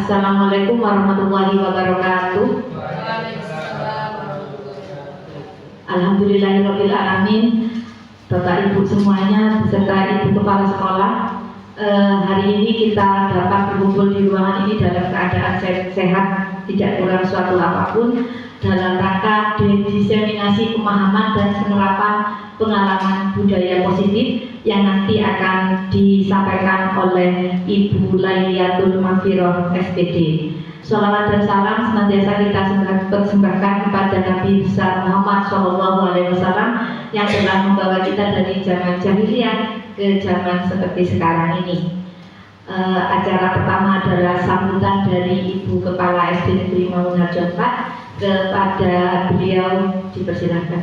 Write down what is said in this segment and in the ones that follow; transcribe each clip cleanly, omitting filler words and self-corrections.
Assalamualaikum warahmatullahi wabarakatuh. Alhamdulillahirabbil alamin. Bapak Ibu semuanya beserta Ibu Kepala Sekolah, hari ini kita dapat berkumpul di ruangan ini dalam keadaan sehat, tidak kurang suatu apapun, dalam rangka diseminasi pemahaman dan penerapan pengalaman budaya positif yang nanti akan disampaikan oleh Ibu Lailatul Maghfirah SPD. Sholawat dan salam senantiasa kita persembahkan kepada Nabi besar Muhammad SAW yang telah membawa kita dari zaman jahiliyah ke zaman seperti sekarang ini. Acara pertama adalah sambutan dari Ibu Kepala SD Negeri Mangunharjo 4. Kepada beliau dipersilakan.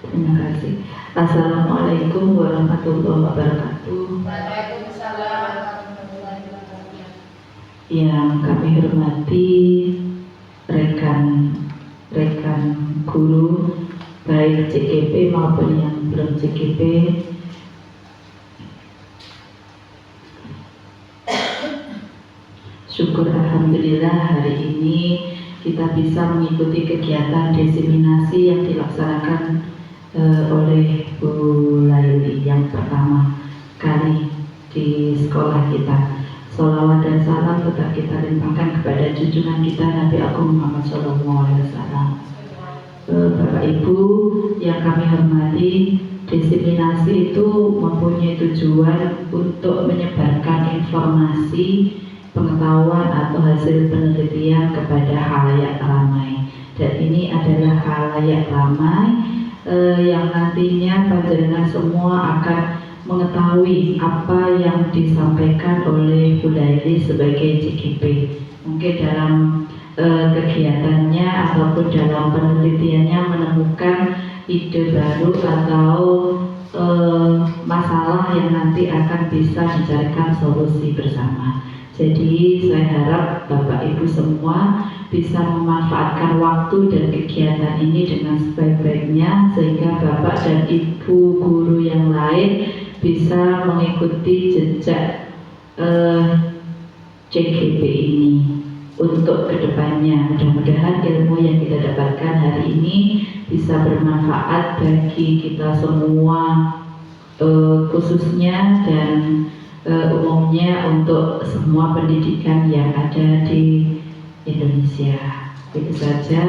Terima kasih. Assalamualaikum warahmatullahi wabarakatuh. Waalaikumsalam warahmatullahi wabarakatuh. Yang kami hormati rekan guru baik CGP maupun yang belum CGP, syukur alhamdulillah hari ini kita bisa mengikuti kegiatan diseminasi yang dilaksanakan oleh Bu Laili yang pertama kali di sekolah kita. Sholawat dan salam tetap kita limpahkan kepada junjungan kita Nabi Agung Muhammad SAW. Bapak Ibu yang kami hormati, diseminasi itu mempunyai tujuan untuk menyebarkan informasi, pengetahuan atau hasil penelitian kepada khalayak ramai. Dan ini adalah khalayak ramai yang nantinya panjenengan semua akan mengetahui apa yang disampaikan oleh Bu Laili sebagai CGP. Mungkin dalam kegiatannya ataupun dalam penelitiannya menemukan ide baru atau masalah yang nanti akan bisa dicarikan solusi bersama. Jadi saya harap Bapak Ibu semua bisa memanfaatkan waktu dan kegiatan ini dengan sebaik-baiknya sehingga Bapak dan Ibu guru yang lain bisa mengikuti jejak CGP ini untuk kedepannya. Mudah-mudahan ilmu yang kita dapatkan hari ini bisa bermanfaat bagi kita semua, khususnya dan umumnya untuk semua pendidikan yang ada di Indonesia. Itu saja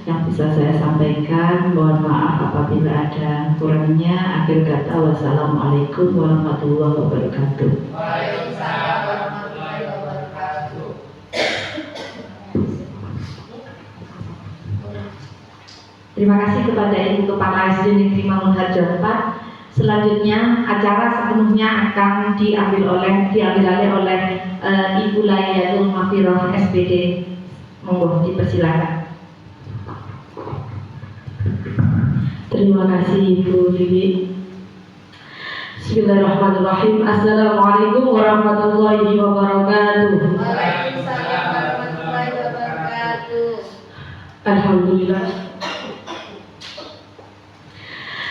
yang bisa saya sampaikan. Mohon maaf apabila ada kurangnya. Akhir kata, wassalamualaikum warahmatullahi wabarakatuh. Waalaikumsalam warahmatullahi wabarakatuh. Terima kasih kepada Ibu Kepala SD Negeri Mangunharjo 4. Selanjutnya acara sepenuhnya akan diambil alih oleh Ibu Lailatul Maghfirah SPD. Monggo dipersilakan. Terima kasih Ibu Vivi. Bismillahirrahmanirrahim. Assalamualaikum warahmatullahi wabarakatuh. Waalaikumsalam warahmatullahi wabarakatuh. Alhamdulillah.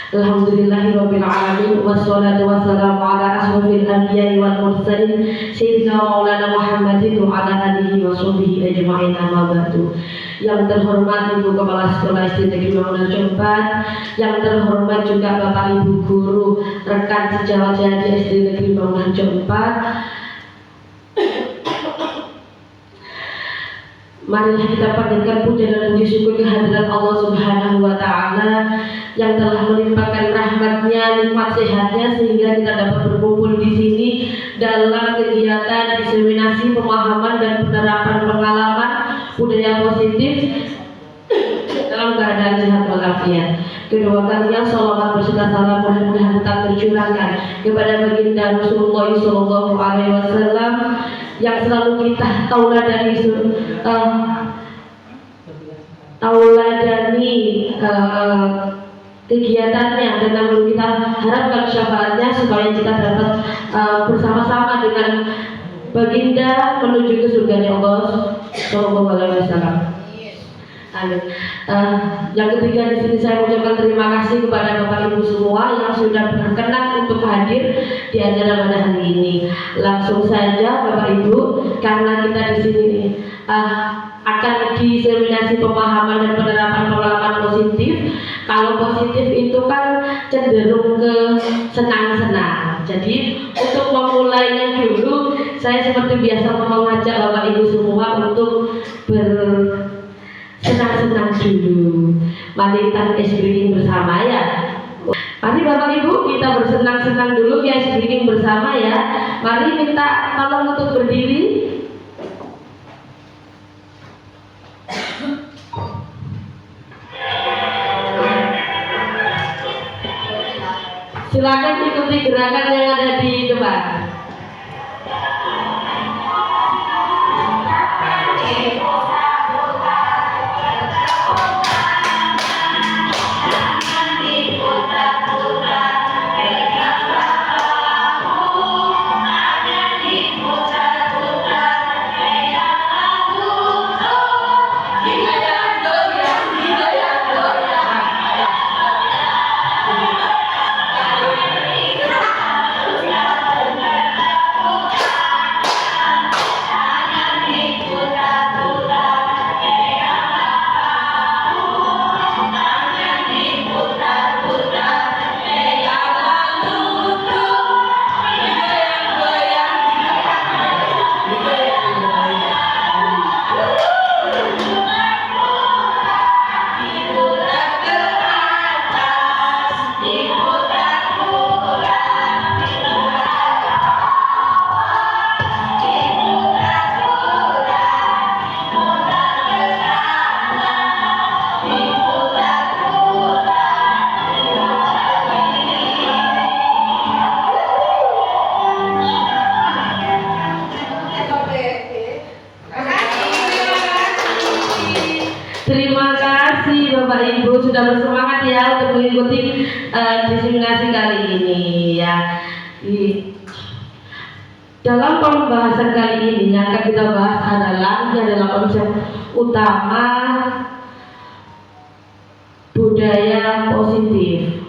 Alhamdulillahirabbil alamin wassalatu wassalamu ala asrofil anbiya'i wal mursalin sayyidina Maulana Muhammadin wa ala alihi wa sahbihi ajma'in, amma ba'du. Yang terhormat Ibu Kepala Sekolah SD Negeri Mangunharjo 4, yang terhormat juga Bapak Ibu guru rekan sejawat di SD Negeri Mangunharjo 4. Marilah kita panjatkan puja dan puji syukur kehadirat Allah Subhanahu wa Ta'ala yang telah melimpahkan rahmatnya, nikmat sehatnya sehingga kita dapat berkumpul di sini dalam kegiatan diseminasi pemahaman dan penerapan pengalaman budaya positif dalam keadaan sehat walafiat. Kedua kalinya sholawat beserta salam mudah-mudahan tetap tercurahkan kepada baginda Rasulullah SAW yang selalu kita tauladani kegiatannya dan namun kita harapkan syafaatnya supaya kita dapat bersama-sama dengan baginda menuju ke surganya Allah Shallallahu Alaihi Wasallam. Amin. Yang ketiga di sini saya mengucapkan terima kasih kepada Bapak Ibu semua yang sudah berkenan untuk hadir di acara pada hari ini. Langsung saja Bapak Ibu, karena kita di sini akan diseminasi pemahaman dan penerapan pengalaman positif. Kalau positif itu kan cenderung ke senang-senang. Jadi untuk memulainya dulu, saya seperti biasa mengajak Bapak Ibu semua untuk senang-senang dulu. Mari kita ice breaking bersama ya. Mari Bapak Ibu kita bersenang-senang dulu ya, ice breaking bersama ya. Mari minta tolong untuk berdiri. Silakan ikuti gerakan yang ada di depan. Terima kasih Bapak Ibu sudah bersemangat ya untuk mengikuti diseminasi kali ini ya. Dalam pembahasan kali ini yang akan kita bahas adalah konsep utama budaya positif.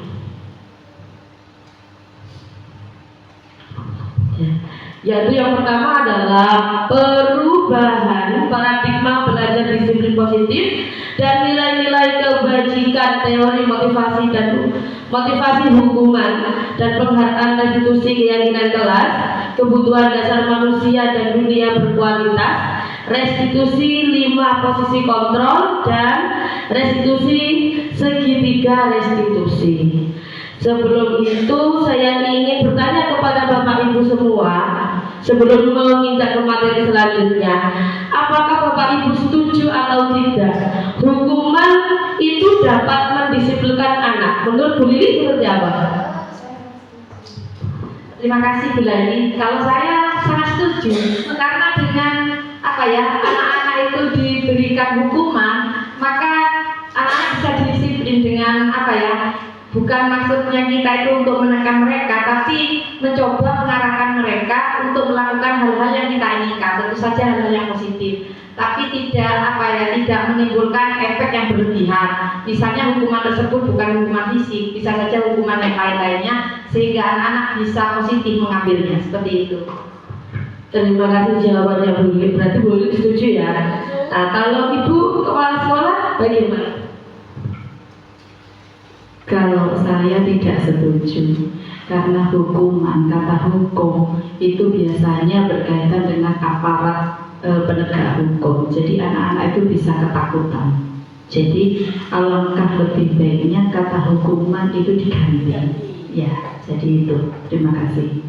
Yaitu yang pertama adalah perubahan paradigma belajar disiplin positif dan nilai-nilai kebajikan, teori motivasi dan motivasi hukuman dan penghargaan restitusi keyakinan kelas, kebutuhan dasar manusia dan dunia berkualitas, restitusi 5 posisi kontrol dan restitusi segitiga restitusi. Sebelum itu saya ingin bertanya kepada Bapak Ibu semua sebelum menginjak ke materi selanjutnya, apakah Bapak Ibu setuju atau tidak hukuman itu dapat mendisiplinkan anak? Menurut Bu Lili seperti apa? Terima kasih Bu Lili. Kalau saya sangat setuju, karena dengan anak-anak itu diberikan hukuman, maka anak-anak bisa didisiplin dengan bukan maksudnya kita itu untuk menekan mereka, tapi mencoba mengarahkan mereka untuk melakukan hal-hal yang kita inginkan, tentu saja hal-hal yang positif, tapi tidak menimbulkan efek yang berlebihan. Misalnya hukuman tersebut bukan hukuman fisik, bisa saja hukuman yang lain-lainnya, sehingga anak-anak bisa positif mengambilnya, seperti itu. Terima kasih jawabannya Bu Lili. Berarti Bu Lili setuju ya. Nah, kalau Ibu kepala sekolah bagaimana? Kalau saya tidak setuju, karena hukuman, kata hukum itu biasanya berkaitan dengan aparat penegak hukum. Jadi anak-anak itu bisa ketakutan. Jadi alangkah lebih baiknya kata hukuman itu diganti. Ya, jadi itu. Terima kasih.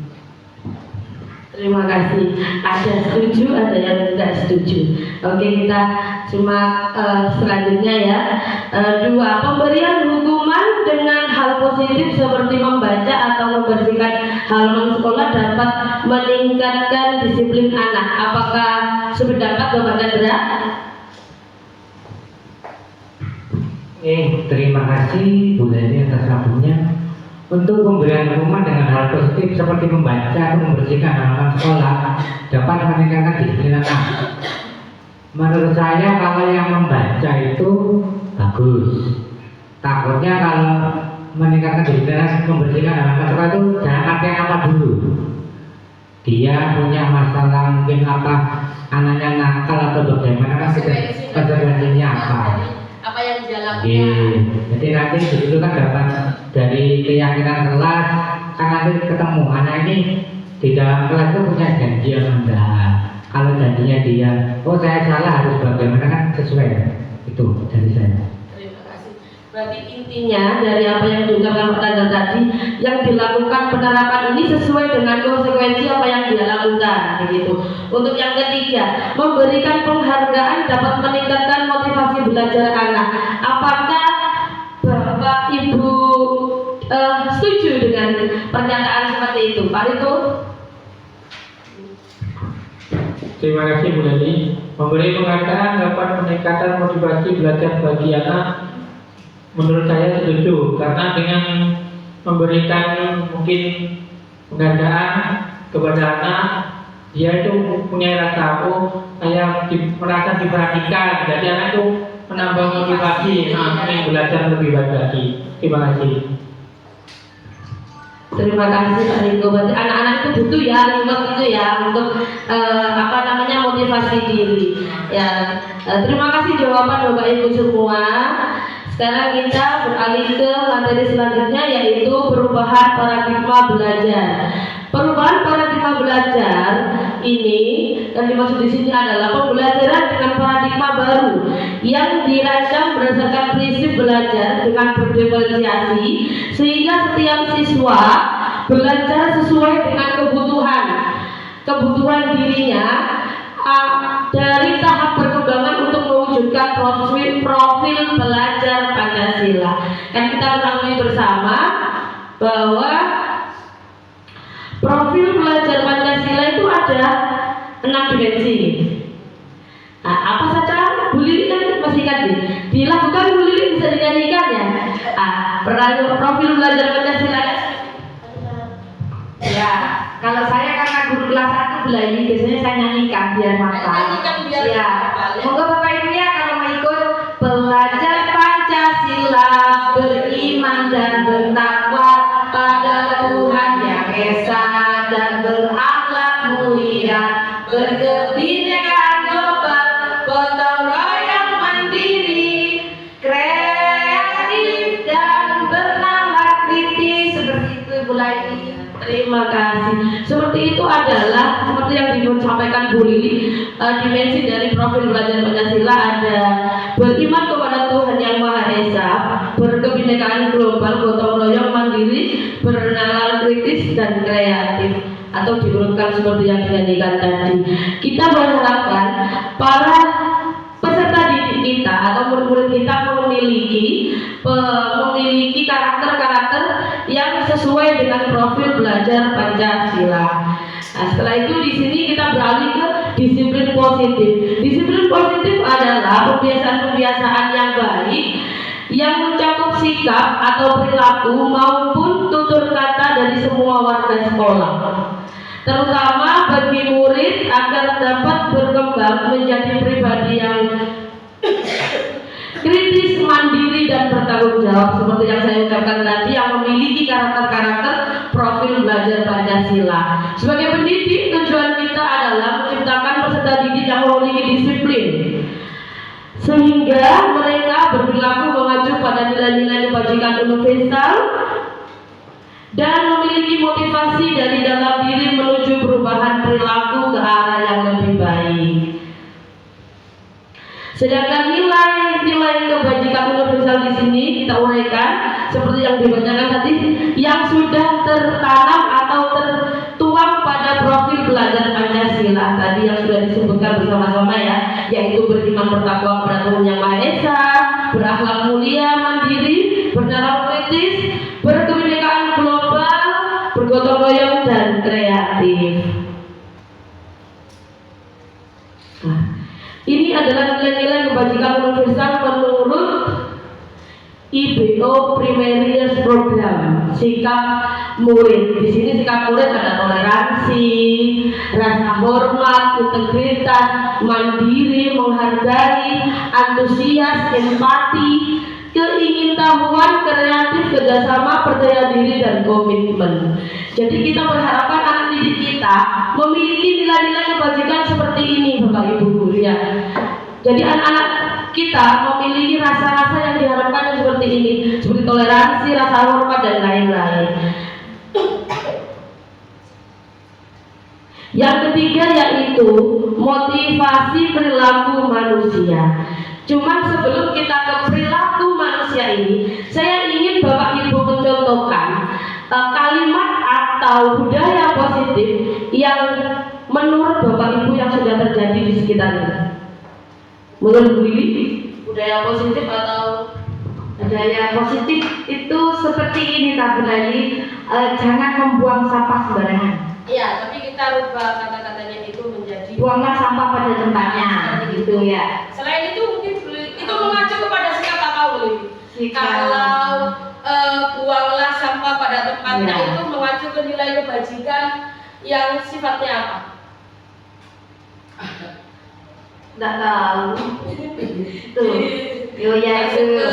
Terima kasih. Ada setuju, ada yang tidak setuju. Oke, kita simak selanjutnya ya. 2. Pemberian hukuman dengan hal positif seperti membaca atau membersihkan halaman sekolah dapat meningkatkan disiplin anak. Apakah sependapat Bapak Chandra? Terima kasih Bu Leni atas waktunya. Untuk pemberian hukuman dengan hal positif seperti membaca atau membersihkan halaman sekolah dapat meningkatkan disiplin anak. Menurut saya kalau yang membaca itu bagus. Takutnya kalau meningkatkan disiplin anak, membersihkan halaman sekolah itu jangan pakai apa dulu. Dia punya masalah mungkin apa, anaknya nakal atau bagaimana, kan konsekuensinya apa. Apa yang dia lakukan? Jadi nanti dulu kan dapat dari keyakinan kelas, kan nanti ketemu anak ini di dalam kelas itu punya janji yang enggak. Kalau janjinya dia, oh saya salah harus bagaimana, kan sesuai itu dari saya. Terima kasih. Berarti intinya dari apa yang diucapkan pertanyaan tadi, yang dilakukan penerapan ini sesuai dengan konsekuensi apa yang dia lakukan, begitu. Untuk yang ketiga, memberikan penghargaan dapat meningkatkan motivasi belajar anak. Apakah Bapak Ibu setuju dengan pernyataan seperti itu, Pak Rito? Terima kasih Bu Leli. Memberi penghargaan dapat meningkatkan motivasi belajar bagi anak. Menurut saya setuju, karena dengan memberikan mungkin penghargaan kepada anak, dia itu punya rasa merasa diperhatikan. Jadi anak itu menambah motivasi ingin belajar lebih baik lagi. Terima kasih. Terima kasih Pak Riko. Berarti anak-anak itu butuh ya reward itu ya untuk motivasi diri. Ya, terima kasih jawaban Bapak Ibu semua. Sekarang kita beralih ke materi selanjutnya, yaitu perubahan paradigma belajar. Perubahan paradigma belajar ini yang dimaksud di sini adalah pembelajaran dengan paradigma baru yang dirancang berdasarkan prinsip belajar dengan berdiferensiasi sehingga setiap siswa belajar sesuai dengan kebutuhan dirinya dari tahap perkembangan untuk mewujudkan profil belajar Pancasila. Dan kita ketahui bersama bahwa profil belajar Pancasila itu ada 6 dimensi. Nah, apa saja? Bu Lili kan masih ingat nih. Dilakukan Bu Lili bisa dinyanyikan ya. Profil belajar Pancasila. Ya, kalau saya karena guru kelas 1 belajar, biasanya saya nyanyikan biar hafal. Ya, moga Bapak Ibu ya kalau mau ikut belajar Pancasila, beriman dan bertakwa pada Tuhan yang Esa dan berakhlak mulia, berkebinekaan global, gotong royong mandiri, kreatif dan bernalar kritis. Seperti itu Ibu Laini. Terima kasih. Seperti itu adalah seperti yang disampaikan Bu Lili, dimensi dari profil belajar Pancasila ada beriman kepada Tuhan yang Maha Esa, berkebinekaan global, gotong royong mandiri, bernalar kritis dan kreatif, atau diurutkan seperti yang dinyanyikan tadi. Kita berharapkan para peserta didik kita atau murid-murid kita memiliki karakter-karakter yang sesuai dengan profil belajar Pancasila. Nah, setelah itu di sini kita beralih ke disiplin positif. Disiplin positif adalah kebiasaan-kebiasaan yang baik yang mencakup sikap atau perilaku maupun tutur kata dari semua warga sekolah, terutama bagi murid agar dapat berkembang menjadi pribadi yang kritis, mandiri dan bertanggung jawab, seperti yang saya ucapkan tadi, yang memiliki karakter-karakter profil belajar Pancasila. Sebagai pendidik, tujuan kita adalah menciptakan peserta didik yang memiliki disiplin, sehingga mereka berperilaku mengacu pada nilai-nilai kebajikan universal dan memiliki motivasi dari dalam diri menuju perubahan perilaku ke arah yang lebih baik. Sedangkan nilai-nilai kebajikan universal di sini kita uraikan seperti yang dibacakan tadi, yang sudah tertanam atau tertuang pada profil belajar Pancasila tadi yang sudah disebutkan bersama-sama ya, yaitu beriman bertakwa kepada Tuhan yang Maha Esa, berakhlak mulia, mandiri, bernalar kritis, berkebinekaan global, bergotong royong dan kreatif. Nah, ini adalah nilai-nilai kebajikan universal menurut IBB PPO Primary Years Program, sikap murid. Di sini sikap murid ada toleransi, rasa hormat, integritas, mandiri, menghargai, antusias, empati, keingintahuan, kreatif, kerjasama, percaya diri, dan komitmen. Jadi kita berharapkan anak didik kita memiliki nilai-nilai kebajikan seperti ini, Bapak Ibu guru ya. Jadi anak-anak kita memiliki rasa-rasa yang diharapkan yang seperti ini, seperti toleransi, rasa hormat, dan lain-lain. Yang ketiga yaitu motivasi perilaku manusia. Cuma sebelum kita ke perilaku manusia ini, saya ingin Bapak Ibu mencontohkan kalimat atau budaya positif yang menurut Bapak Ibu yang sudah terjadi di sekitar kita. Menurut Bu Lili, budaya positif atau Budaya positif itu seperti ini Kak Lili, jangan membuang sampah sembarangan. iya, tapi kita rubah kata-katanya itu menjadi Buanglah sampah pada tempatnya, gitu ya. selain itu mungkin itu mengacu kepada sikap apa Bu Lili? Kalau buanglah sampah pada tempatnya Ya. itu mengacu ke nilai kebajikan yang sifatnya apa? Nggak tahu. Tuh, yo ya Masuk itu. ke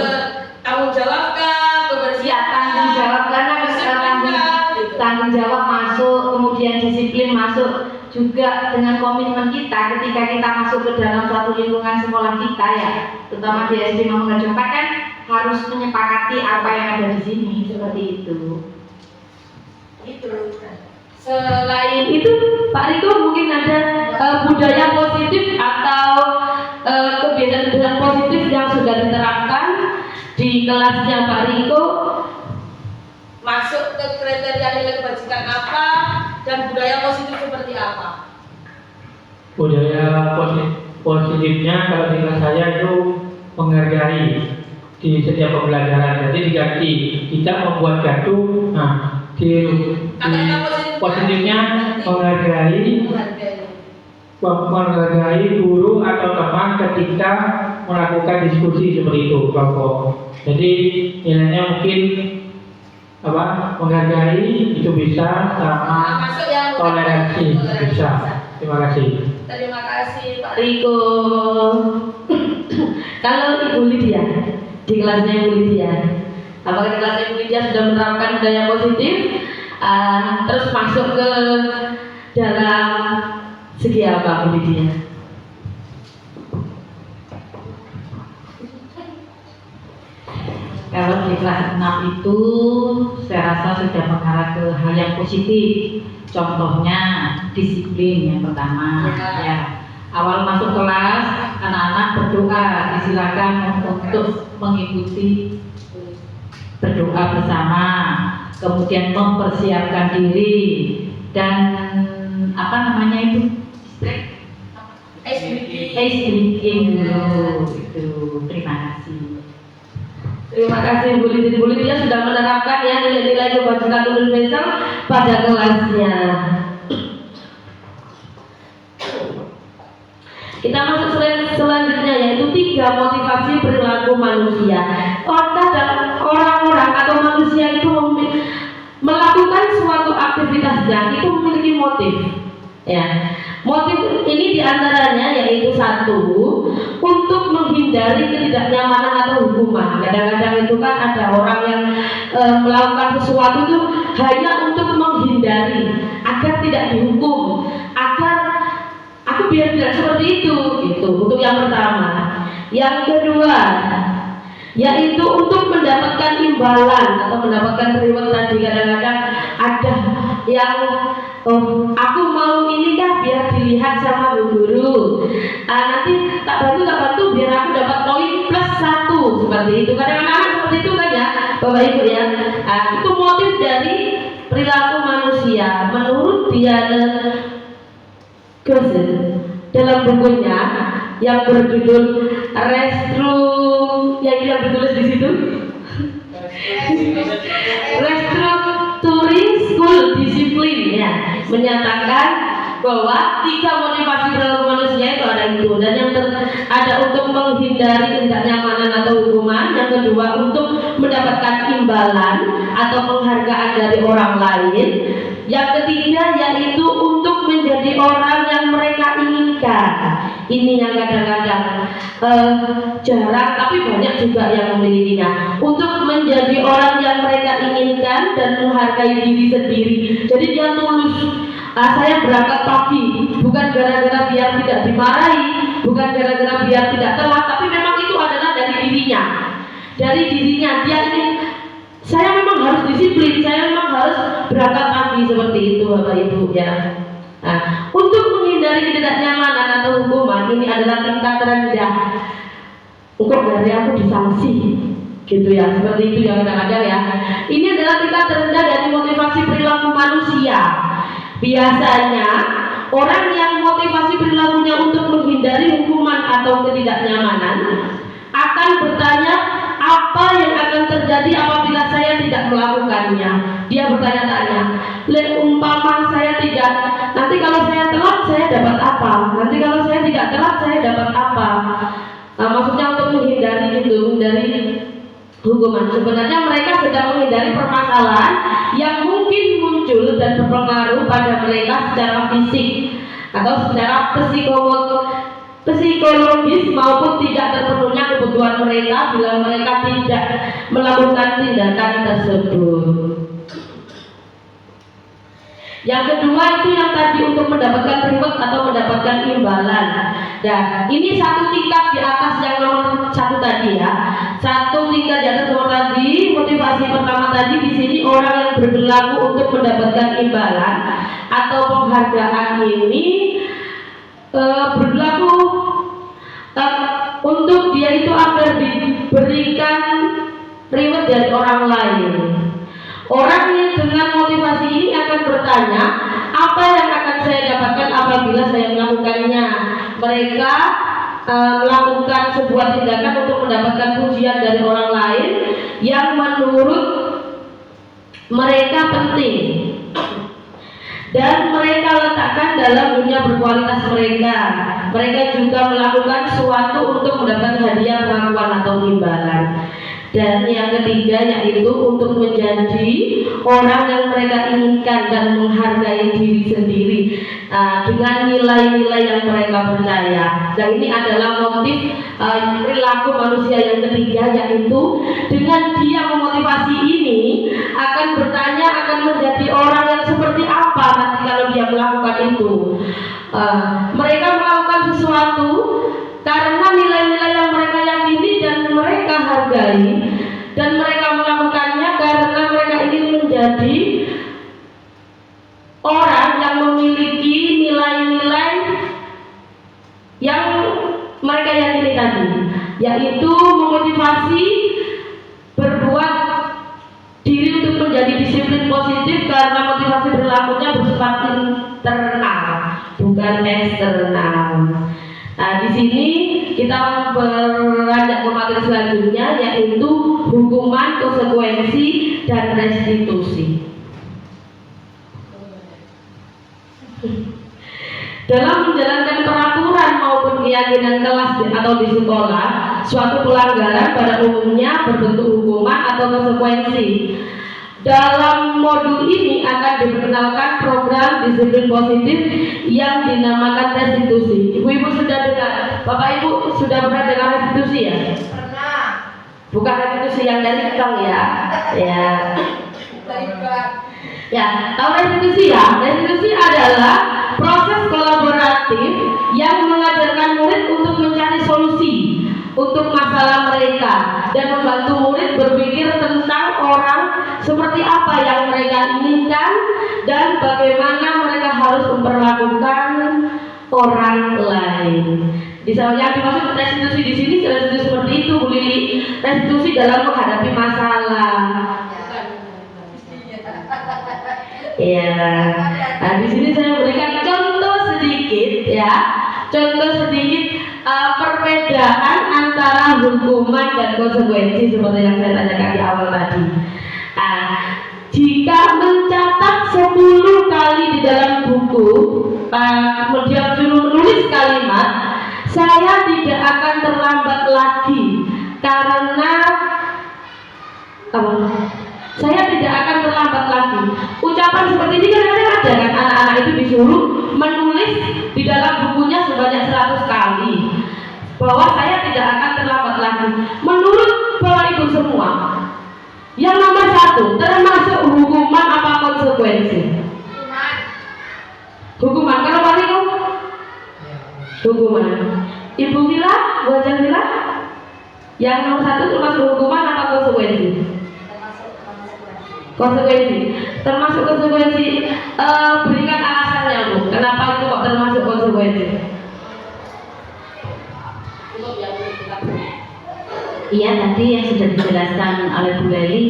tanggung jawab kah, kebersihan Ya tanggung jawab karena disiplin kah, gitu. tanggung jawab masuk, kemudian disiplin masuk juga dengan komitmen kita ketika kita masuk ke dalam suatu lingkungan sekolah kita ya, terutama di SD Mangungan Jombang kan harus menyepakati apa yang ada di sini seperti itu. Gitu. Selain itu, Pak Riko mungkin ada budaya positif atau kebiasaan positif yang sudah diterapkan di kelasnya Pak Riko, masuk ke kriteria nilai kebajikan apa dan budaya positif seperti apa? Budaya positifnya kalau di kelas saya itu menghargai di setiap pembelajaran. Jadi diganti, tidak membuat gaduh. Nah, di positifnya menghargai guru atau teman ketika melakukan diskusi seperti itu kelompok. Jadi nilainya mungkin menghargai itu bisa sama Masuk yang toleransi bisa. Terima kasih. Terima kasih Pak Riko. Kalau Ibu Lydia di kelasnya Ibu Lydia, apakah di kelasnya Ibu Lydia sudah menerapkan budaya positif? Terus masuk ke dalam segi apa Bu Lydia? Kalau di kelas 6 itu saya rasa sudah mengarah ke hal yang positif. Contohnya disiplin yang pertama ya. Awal masuk kelas anak-anak berdoa, disilakan untuk mengikuti berdoa bersama, kemudian mempersiapkan diri dan apa namanya itu? Ice drinking dulu itu. Terima kasih. Terima kasih Bu Lydia. Bu Lydia sudah menerapkan ya nilai-nilai kebajikan universal pada kelasnya. Kita masuk selanjutnya yaitu 3 motivasi perilaku manusia. Orang-orang atau manusia itu melakukan suatu aktivitasnya itu memiliki motif. Ya, motif ini diantaranya yaitu 1, untuk menghindari ketidaknyamanan atau hukuman. Kadang-kadang itu kan ada orang yang melakukan sesuatu itu hanya untuk menghindari agar tidak dihukum, agar aku biar tidak seperti itu. Itu untuk yang pertama. Yang kedua, yaitu untuk mendapatkan imbalan atau mendapatkan reward tadi. Kadang-kadang ada yang aku mau ini kan biar dilihat sama bu guru, nanti tak bantu biar aku dapat poin +1 seperti itu. Kadang-kadang seperti itu kan ya Bapak Ibu ya. Itu motif dari perilaku manusia menurut Diana Gersen dalam bukunya yang berjudul yang ditulis di situ Restructuring School Discipline ya, menyatakan bahwa 3 motivasi perilaku manusia itu ada itu, dan yang ada untuk menghindari ketidaknyamanan atau hukuman, yang kedua untuk mendapatkan imbalan atau penghargaan dari orang lain. Yang ketiga yaitu untuk menjadi orang yang mereka inginkan. Ini yang kadang-kadang jarang tapi banyak juga yang memilikinya. Untuk menjadi orang yang mereka inginkan dan menghargai diri sendiri. Jadi dia tulus. Saya berangkat pagi bukan gara-gara biar tidak dimarahi, bukan gara-gara biar tidak telat, tapi memang itu adalah dari dirinya. Dari dirinya dia ingin, saya memang harus disiplin, saya memang harus berangkat pagi seperti itu Bapak Ibu ya. Nah, untuk menghindari ketidaknyamanan atau hukuman ini adalah tingkat terendah. Kok dari aku disanksi gitu ya, seperti itu ya kadang-kadang ya. Ini adalah tingkat terendah dari motivasi perilaku manusia. Biasanya orang yang motivasi perilakunya untuk menghindari hukuman atau ketidaknyamanan akan bertanya apa yang akan terjadi apabila saya tidak melakukannya. Dia bertanya-tanya, umpama saya tidak, nanti kalau saya telat saya dapat apa? Nanti kalau saya tidak telat saya dapat apa? Nah, maksudnya untuk menghindari itu, menghindari hukuman. Sebenarnya mereka sedang menghindari permasalahan yang mungkin muncul dan berpengaruh pada mereka secara fisik atau secara psikologis maupun tidak terpenuhnya kebutuhan mereka bila mereka tidak melakukan tindakan tersebut. Yang kedua itu yang tadi untuk mendapatkan reward atau mendapatkan imbalan. Nah, ini satu tingkat di atas yang nomor satu tadi ya. Satu tingkat di atas nomor tadi, motivasi pertama tadi di sini orang yang berperilaku untuk mendapatkan imbalan atau penghargaan ini berlaku untuk dia itu agar diberikan reward dari orang lain. Orang yang dengan motivasi ini akan bertanya, apa yang akan saya dapatkan apabila saya melakukannya? Mereka melakukan sebuah tindakan untuk mendapatkan pujian dari orang lain yang menurut mereka penting dan mereka letakkan dalam dunia berkualitas mereka. Mereka juga melakukan sesuatu untuk mendapatkan hadiah, pengakuan atau imbalan. Dan yang ketiga yaitu untuk menjadi orang yang mereka inginkan dan menghargai diri sendiri dengan nilai-nilai yang mereka percaya. Dan ini adalah motif perilaku manusia yang ketiga, yaitu dengan dia memotivasi ini akan bertanya akan menjadi orang yang seperti apa nanti kalau dia melakukan itu. Mereka melakukan sesuatu karena nilai-nilai yang mereka yakini dan mereka hargai, dan mereka melakukannya karena mereka ingin menjadi orang yang memiliki nilai-nilai yang mereka yakini tadi, yaitu memotivasi berbuat diri untuk menjadi disiplin positif karena motivasi perilakunya bersifat internal bukan eksternal. Nah, di sini kita beranjak ke materi selanjutnya yaitu hukuman, konsekuensi, dan restitusi. Dalam menjalankan peraturan maupun keyakinan kelas atau di sekolah, suatu pelanggaran pada umumnya berbentuk hukuman atau konsekuensi. Dalam modul ini akan diperkenalkan program disiplin positif yang dinamakan restitusi. Ibu-ibu sudah dengar? Bapak Ibu sudah pernah dengar restitusi ya? Pernah. Bukan restitusi yang dari bank ya? Ya. Ya, tahu restitusi ya? Restitusi adalah proses kolaboratif yang mengajarkan murid untuk mencari solusi untuk masalah mereka dan membantu murid berpikir tentang orang seperti apa yang mereka inginkan dan bagaimana mereka harus memperlakukan orang lain. Misalnya dimaksud restitusi di sini restitusi seperti itu, Bu Lili, restitusi dalam menghadapi masalah. Ya, nah di sini saya berikan contoh sedikit ya, perbedaan antara hukuman dan konsekuensi seperti yang saya tanyakan di awal tadi. Nah, jika mencatat 10 kali di dalam buku, kemudian suruh menulis kalimat, saya tidak akan terlambat lagi karena apa? Saya tidak akan terlambat lagi. Ucapan seperti ini kadang-kadang ada kan, anak-anak itu disuruh menulis di dalam bukunya sebanyak 100 kali bahwa saya tidak akan terlambat lagi. Menurut Bapak Ibu semua, yang nomor 1 termasuk hukuman apa konsekuensi? Hukuman. Kalau Pak Riko? Hukuman. Ibu Vila, Wajah Vila? Yang nomor 1 termasuk hukuman apa konsekuensi? Konsekuensi. Termasuk konsekuensi. Berikan alasannya Bu. Kenapa itu kok termasuk konsekuensi? Iya, tadi yang sudah dijelaskan oleh Bu Leli,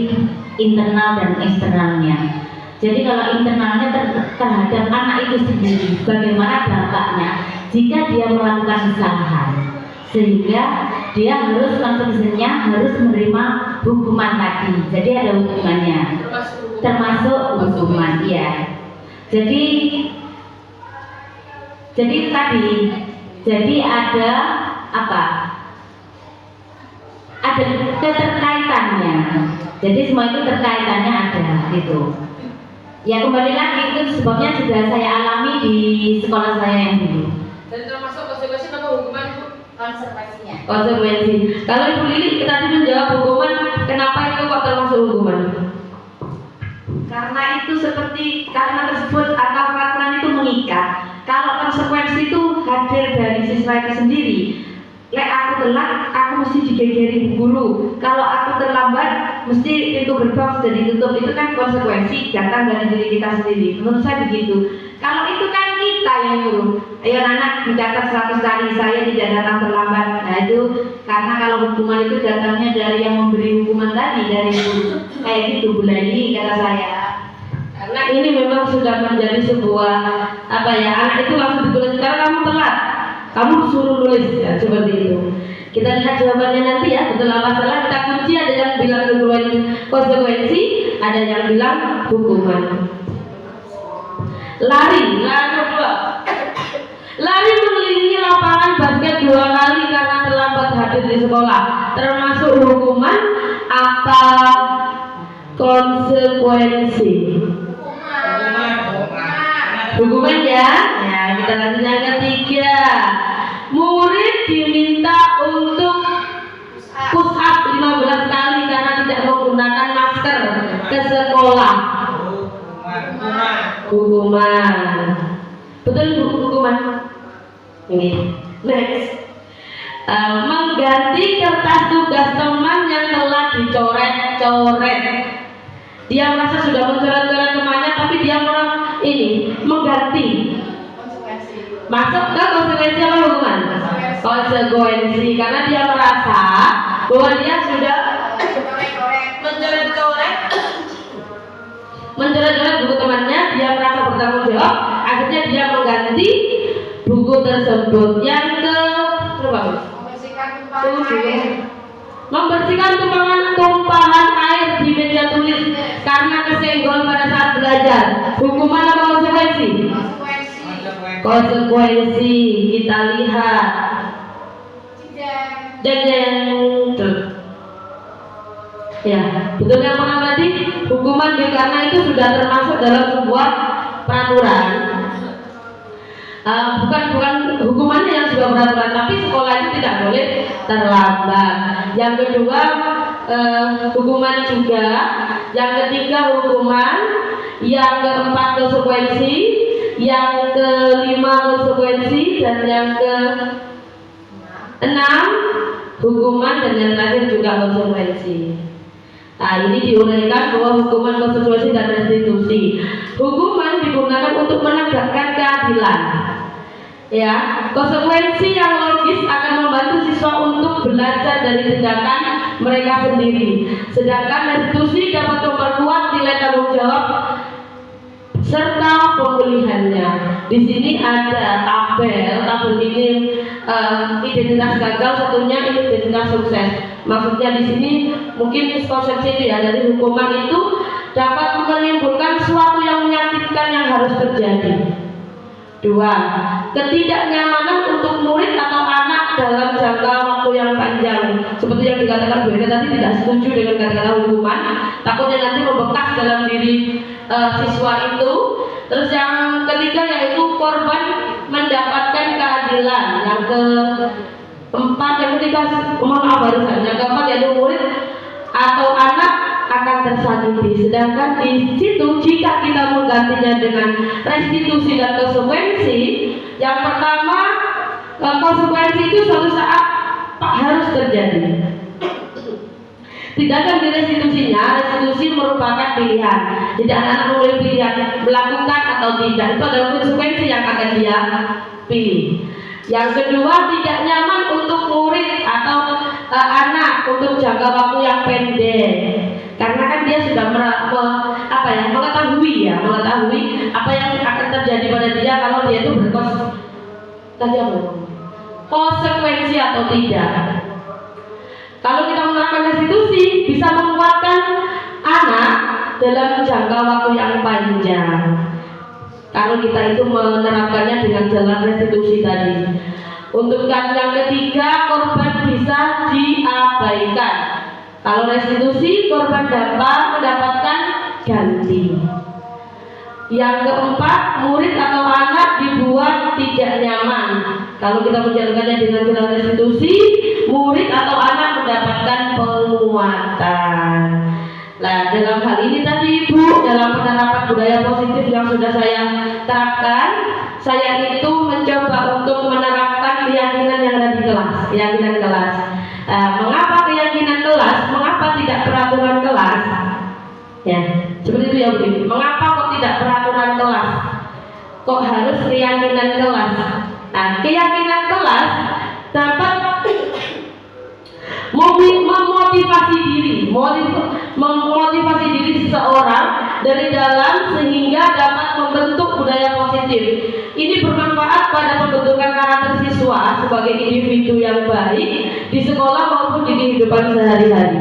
internal dan eksternalnya. Jadi kalau internalnya terhadap anak itu sendiri, bagaimana dampaknya jika dia melakukan kesalahan, sehingga dia harus konsekuensinya harus menerima hukuman tadi. Jadi ada hukumannya, termasuk hukuman, ya. Jadi tadi, jadi ada apa? Ada keterkaitannya. Jadi semua itu terkaitannya ada, gitu. Ya kembali lagi itu sebabnya sudah saya alami di sekolah saya yang dulu. Dan termasuk konsekuensi apa hukuman Bu? Konsekuensinya. Konsekuensi. Kalau Ibu Lili tadi menjawab hukuman, kenapa itu kok termasuk hukuman? Karena itu seperti karena tersebut atau peraturan itu mengikat. Kalau konsekuensi itu hadir dari siswa itu sendiri. Lek aku telat, aku mesti digegeri guru. Kalau aku terlambat, mesti pintu gerbang sudah ditutup. Itu kan konsekuensi datang dari diri kita sendiri. Menurut saya begitu. Kalau itu kan kita yang nyuruh. Ayo anak mencatat 100 kali saya tidak datang terlambat. Nah itu karena kalau hukuman itu datangnya dari yang memberi hukuman tadi, dari guru. Kayak gitu Bu Leli kata saya. Karena ini memang sudah menjadi sebuah apa ya, anak itu langsung ditulis sekarang kamu telat, kamu disuruh nulis ya, seperti itu. Kita lihat jawabannya nanti ya, betul apa salah kita kunci. Ada yang bilang konsekuensi, ada yang bilang hukuman. Lari kedua. Lari mengelilingi lapangan basket 2 kali karena terlambat hadir di sekolah, termasuk hukuman apa konsekuensi? Hukuman ya. Ya, kita lanjut yang ketiga. Murid diminta untuk push up 15 kali karena tidak menggunakan masker ke sekolah. Hukuman. Betul Bu, hukuman. Ini. Next. Mengganti kertas tugas teman yang telah dicoret-coret. Dia merasa sudah mencoret-coret temannya, tapi dia mengganti. Masuk ke konsekuensi apa hukuman? Konsekuensi, karena dia merasa bahwa dia sudah mencoret-coret buku temannya. Dia merasa bertanggung jawab. Akhirnya dia mengganti buku tersebut. Yang ke membersihkan tumpahan air di meja tulis karena kesenggol pada saat belajar. Hukuman apa konsekuensi? Konsekuensi. Kita lihat. Ya, betul yang mana tadi? Hukuman karena itu sudah termasuk dalam sebuah peraturan. Bukan hukumannya yang sudah peraturan, tapi sekolah itu tidak boleh terlambat. Yang kedua hukuman juga. Yang ketiga hukuman. Yang keempat konsekuensi. Yang kelima konsekuensi. Dan yang keenam hukuman, dan yang terakhir juga konsekuensi. Nah, ini diuraikan bahwa hukuman, konsekuensi, dan restitusi. Hukuman digunakan untuk menegakkan keadilan. Ya, konsekuensi yang logis akan membantu siswa untuk belajar dari tindakan mereka sendiri. Sedangkan restitusi dapat memperkuat nilai tanggung jawab serta pemulihannya. Di sini ada tabel ini identitas gagal, satunya identitas sukses. Maksudnya di sini mungkin konsepsi itu ya, dari hukuman itu dapat menimbulkan sesuatu yang menyakitkan yang harus terjadi. 2. Ketidaknyamanan untuk murid atau anak dalam jangka waktu yang panjang, seperti yang dikatakan Bu Eka tadi tidak setuju dengan kata-kata hukuman, takutnya nanti membekas dalam diri siswa itu. Terus yang ketiga yaitu korban mendapatkan keadilan. Yang keempat, yang ketiga, yang keempat yaitu murid atau anak akan tersakiti. Sedangkan di situ jika kita menggantinya dengan restitusi dan konsekuensi, yang pertama konsekuensi itu suatu saat harus terjadi. Tidakkan di restitusinya, restitusi merupakan pilihan. Jadi anak-anak memilih pilihan melakukan atau tidak. Itu adalah konsekuensi yang akan dia pilih. Yang kedua, tidak nyaman untuk murid atau anak untuk jangka waktu yang pendek. Karena kan dia sudah mengetahui apa yang akan terjadi pada dia kalau dia itu konsekuensi atau tidak. Kalau kita menerapkan restitusi bisa menguatkan anak dalam jangka waktu yang panjang. Kalau kita itu menerapkannya dengan jalan restitusi tadi. Untuk yang ketiga, korban bisa diabaikan. Kalau restitusi, korban dapat mendapatkan ganti. Yang keempat, murid atau anak dibuat tidak nyaman. Kalau kita menjalankannya dengan jalan restitusi, murid atau anak mendapatkan penguatan. Nah, dalam hal ini tadi Ibu, dalam penerapan budaya positif yang sudah saya terapkan, saya itu mencoba untuk menerapkan keyakinan yang ada di kelas, keyakinan kelas. Mengapa keyakinan kelas? Mengapa tidak peraturan kelas? Ya, seperti itu ya Bu. Mengapa kok tidak peraturan kelas? Kok harus keyakinan kelas? Nah, keyakinan kelas dapat memotivasi diri seseorang dari dalam sehingga dapat membentuk budaya positif. Ini bermanfaat pada pembentukan karakter siswa sebagai individu yang baik di sekolah maupun di kehidupan sehari-hari.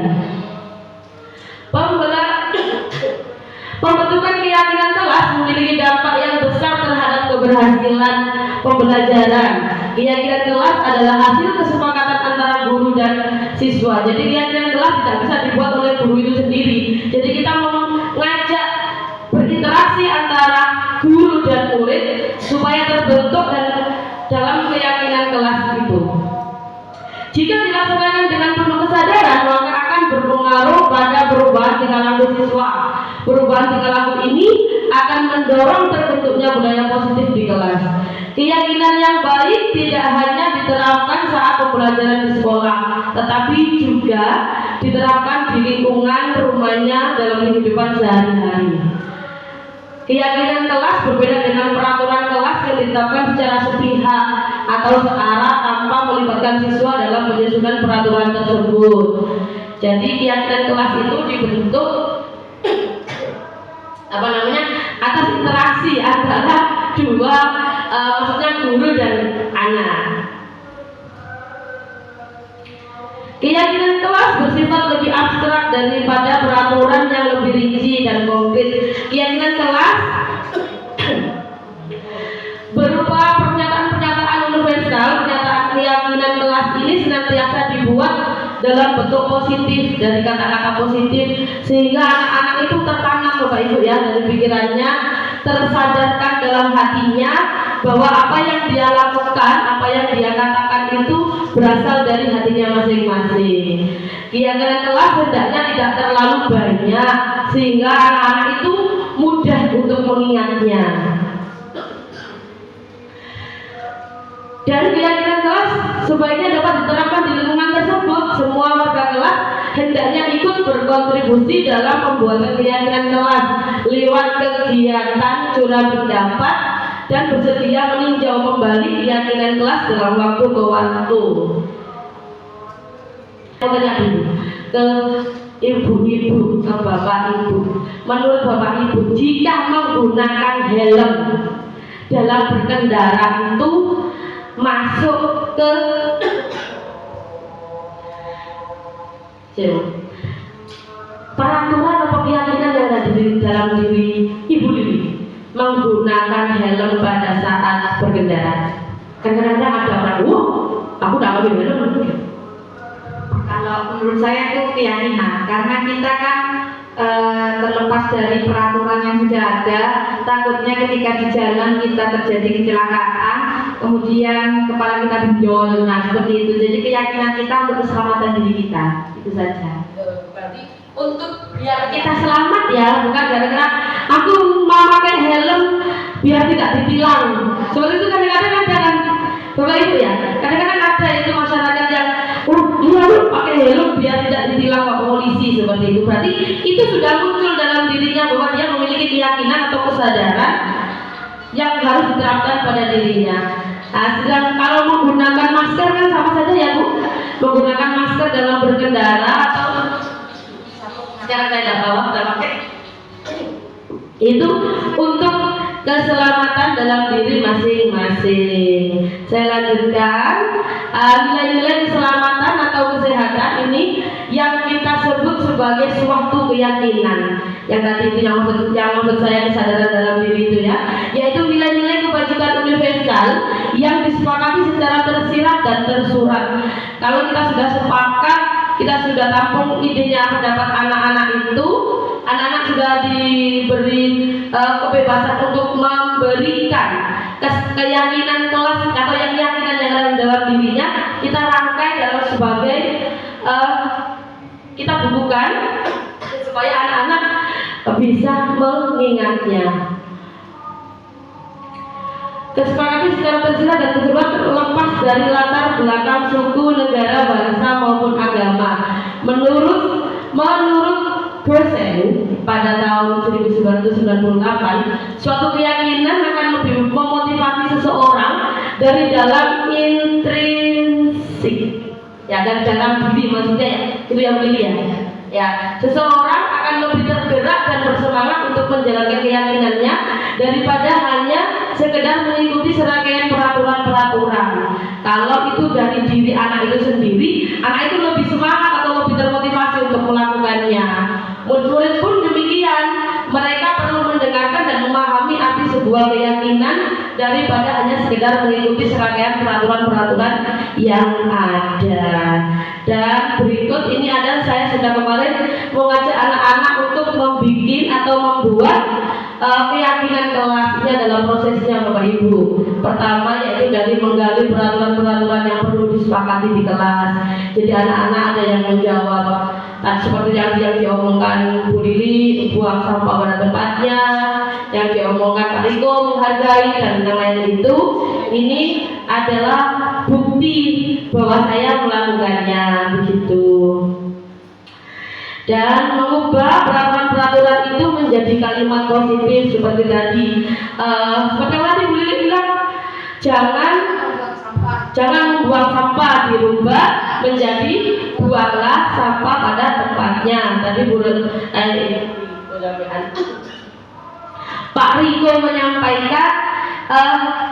Pembentukan keyakinan kelas memiliki dampak yang besar terhadap keberhasilan pembelajaran. Keyakinan kelas adalah hasil kesepakatan antara guru dan siswa. Jadi keyakinan kelas tidak bisa dibuat oleh guru itu sendiri. Jadi kita mengajak berinteraksi antara guru dan murid supaya terbentuk dan dalam keyakinan kelas itu. Jika dilaksanakan dengan penuh kesadaran, maka akan berpengaruh pada perubahan tingkah laku siswa. Perubahan tingkah laku ini akan mendorong terbentuknya budaya positif di kelas. Keyakinan yang baik tidak hanya diterapkan saat pembelajaran di sekolah, tetapi juga diterapkan di lingkungan rumahnya dalam kehidupan sehari-hari. Keyakinan kelas berbeda dengan peraturan kelas yang ditetapkan secara sepihak atau searah tanpa melibatkan siswa dalam penyusunan peraturan tersebut. Jadi keyakinan kelas itu dibentuk atas interaksi antara dua, maksudnya guru dan anak. Keyakinan kelas bersifat lebih abstrak daripada peraturan yang lebih rinci dan konkret. Keyakinan kelas berupa pernyataan-pernyataan universal. Pernyataan keyakinan kelas ini senantiasa dibuat dalam bentuk positif, dari kata-kata positif, sehingga anak-anak itu tertanam Bapak Ibu ya, dari pikirannya, tersadarkan dalam hatinya bahwa apa yang dia lakukan, apa yang dia katakan itu berasal dari hatinya masing-masing. Keyakinan kelas hendaknya tidak terlalu banyak sehingga anak-anak itu mudah untuk mengingatnya. Dan keyakinan kelas sebaiknya dapat diterapkan di lingkungan tersebut. Semua warga kelas hendaknya ikut berkontribusi dalam pembuatan keyakinan kelas lewat kegiatan curah pendapat dan bersedia meninjau kembali keyakinan kelas dalam waktu ke waktu. Saya tanya dulu ke ibu-ibu, ke bapak ibu. Menurut bapak ibu, jika menggunakan helm dalam berkendara itu masuk ke peraturan atau keyakinan yang ada di dalam diri ibu ini menggunakan helm pada saat berkendara? Kadang-kadang ada orang, aku tidak pakai helm. Kalau menurut saya itu keyakinan, karena kita kan terlepas dari peraturan yang sudah ada, takutnya ketika di jalan kita terjadi kecelakaan, kemudian kepala kita benjol, nah seperti itu. Jadi keyakinan kita untuk keselamatan diri kita, itu saja. Berarti untuk biar Kita selamat ya, bukan gara-gara aku mau pakai helm biar tidak ditilang. Seperti itu kadang-kadang ada kan, Bapak Ibu ya, kadang-kadang ada itu masyarakat yang iya pakai helm biar tidak ditilang Pak polisi, seperti itu. Berarti itu sudah muncul dalam dirinya bahwa dia memiliki keyakinan atau kesadaran yang harus diterapkan pada dirinya. Nah, sedang kalau menggunakan masker kan sama saja ya Bu, menggunakan masker dalam berkendara atau sekarang saya tidak bawa, tidak pakai, itu untuk keselamatan dalam diri masing-masing. Saya lanjutkan, nilai-nilai keselamatan atau kesehatan ini yang kita sebut sebagai suatu keyakinan. Yang tadi itu yang maksud saya kesadaran dalam diri itu ya, yaitu nilai-nilai kebajikan universal yang disepakati secara tersirat dan tersurat. Kalau kita sudah sepakat, kita sudah tampung idenya pendapat anak-anak itu, anak-anak sudah diberi kebebasan untuk memberikan keyakinan kelas atau keyakinan yang ada dalam dirinya, kita rangkai dalam sebagai kita bukukan supaya anak-anak bisa mengingatnya. Kesepakatan secara tersirat dan tersurat terlepas dari latar belakang suku, negara, bangsa maupun agama. Menurut Gersen pada tahun 1998, suatu keyakinan akan lebih memotivasi seseorang dari dalam intrinsik, ya, dari dalam diri maksudnya ya, itu yang pilih ya. Ya, seseorang akan lebih tergerak dan bersemangat untuk menjalankan keyakinannya daripada hanya sekedar mengikuti serangkaian peraturan-peraturan. Kalau itu dari diri anak itu sendiri, anak itu lebih semangat atau lebih termotivasi untuk melakukannya. Murid-murid pun demikian, mereka perlu mendengarkan dan memahami arti sebuah keyakinan daripada hanya sekedar mengikuti serangkaian peraturan-peraturan yang ada. Dan berikut ini adalah saya sudah kemarin mengajak anak-anak untuk membuat keyakinan kelasnya dalam prosesnya Bapak Ibu. Pertama yaitu dari menggali peraturan-peraturan yang perlu disepakati di kelas. Jadi anak-anak ada yang menjawab seperti yang diomongkan Bu Lili, buang sampah pada tempatnya, yang diomongkan Pak Riko, menghargai dan yang lain itu. Ini adalah bukti bahwa saya melakukannya begitu. Dan mengubah peraturan-peraturan itu menjadi kalimat positif seperti tadi. Seperti yang tadi Bu Lili bilang, jangan buang sampah, dirubah menjadi buanglah sampah pada tempatnya. Tadi Pak Riko menyampaikan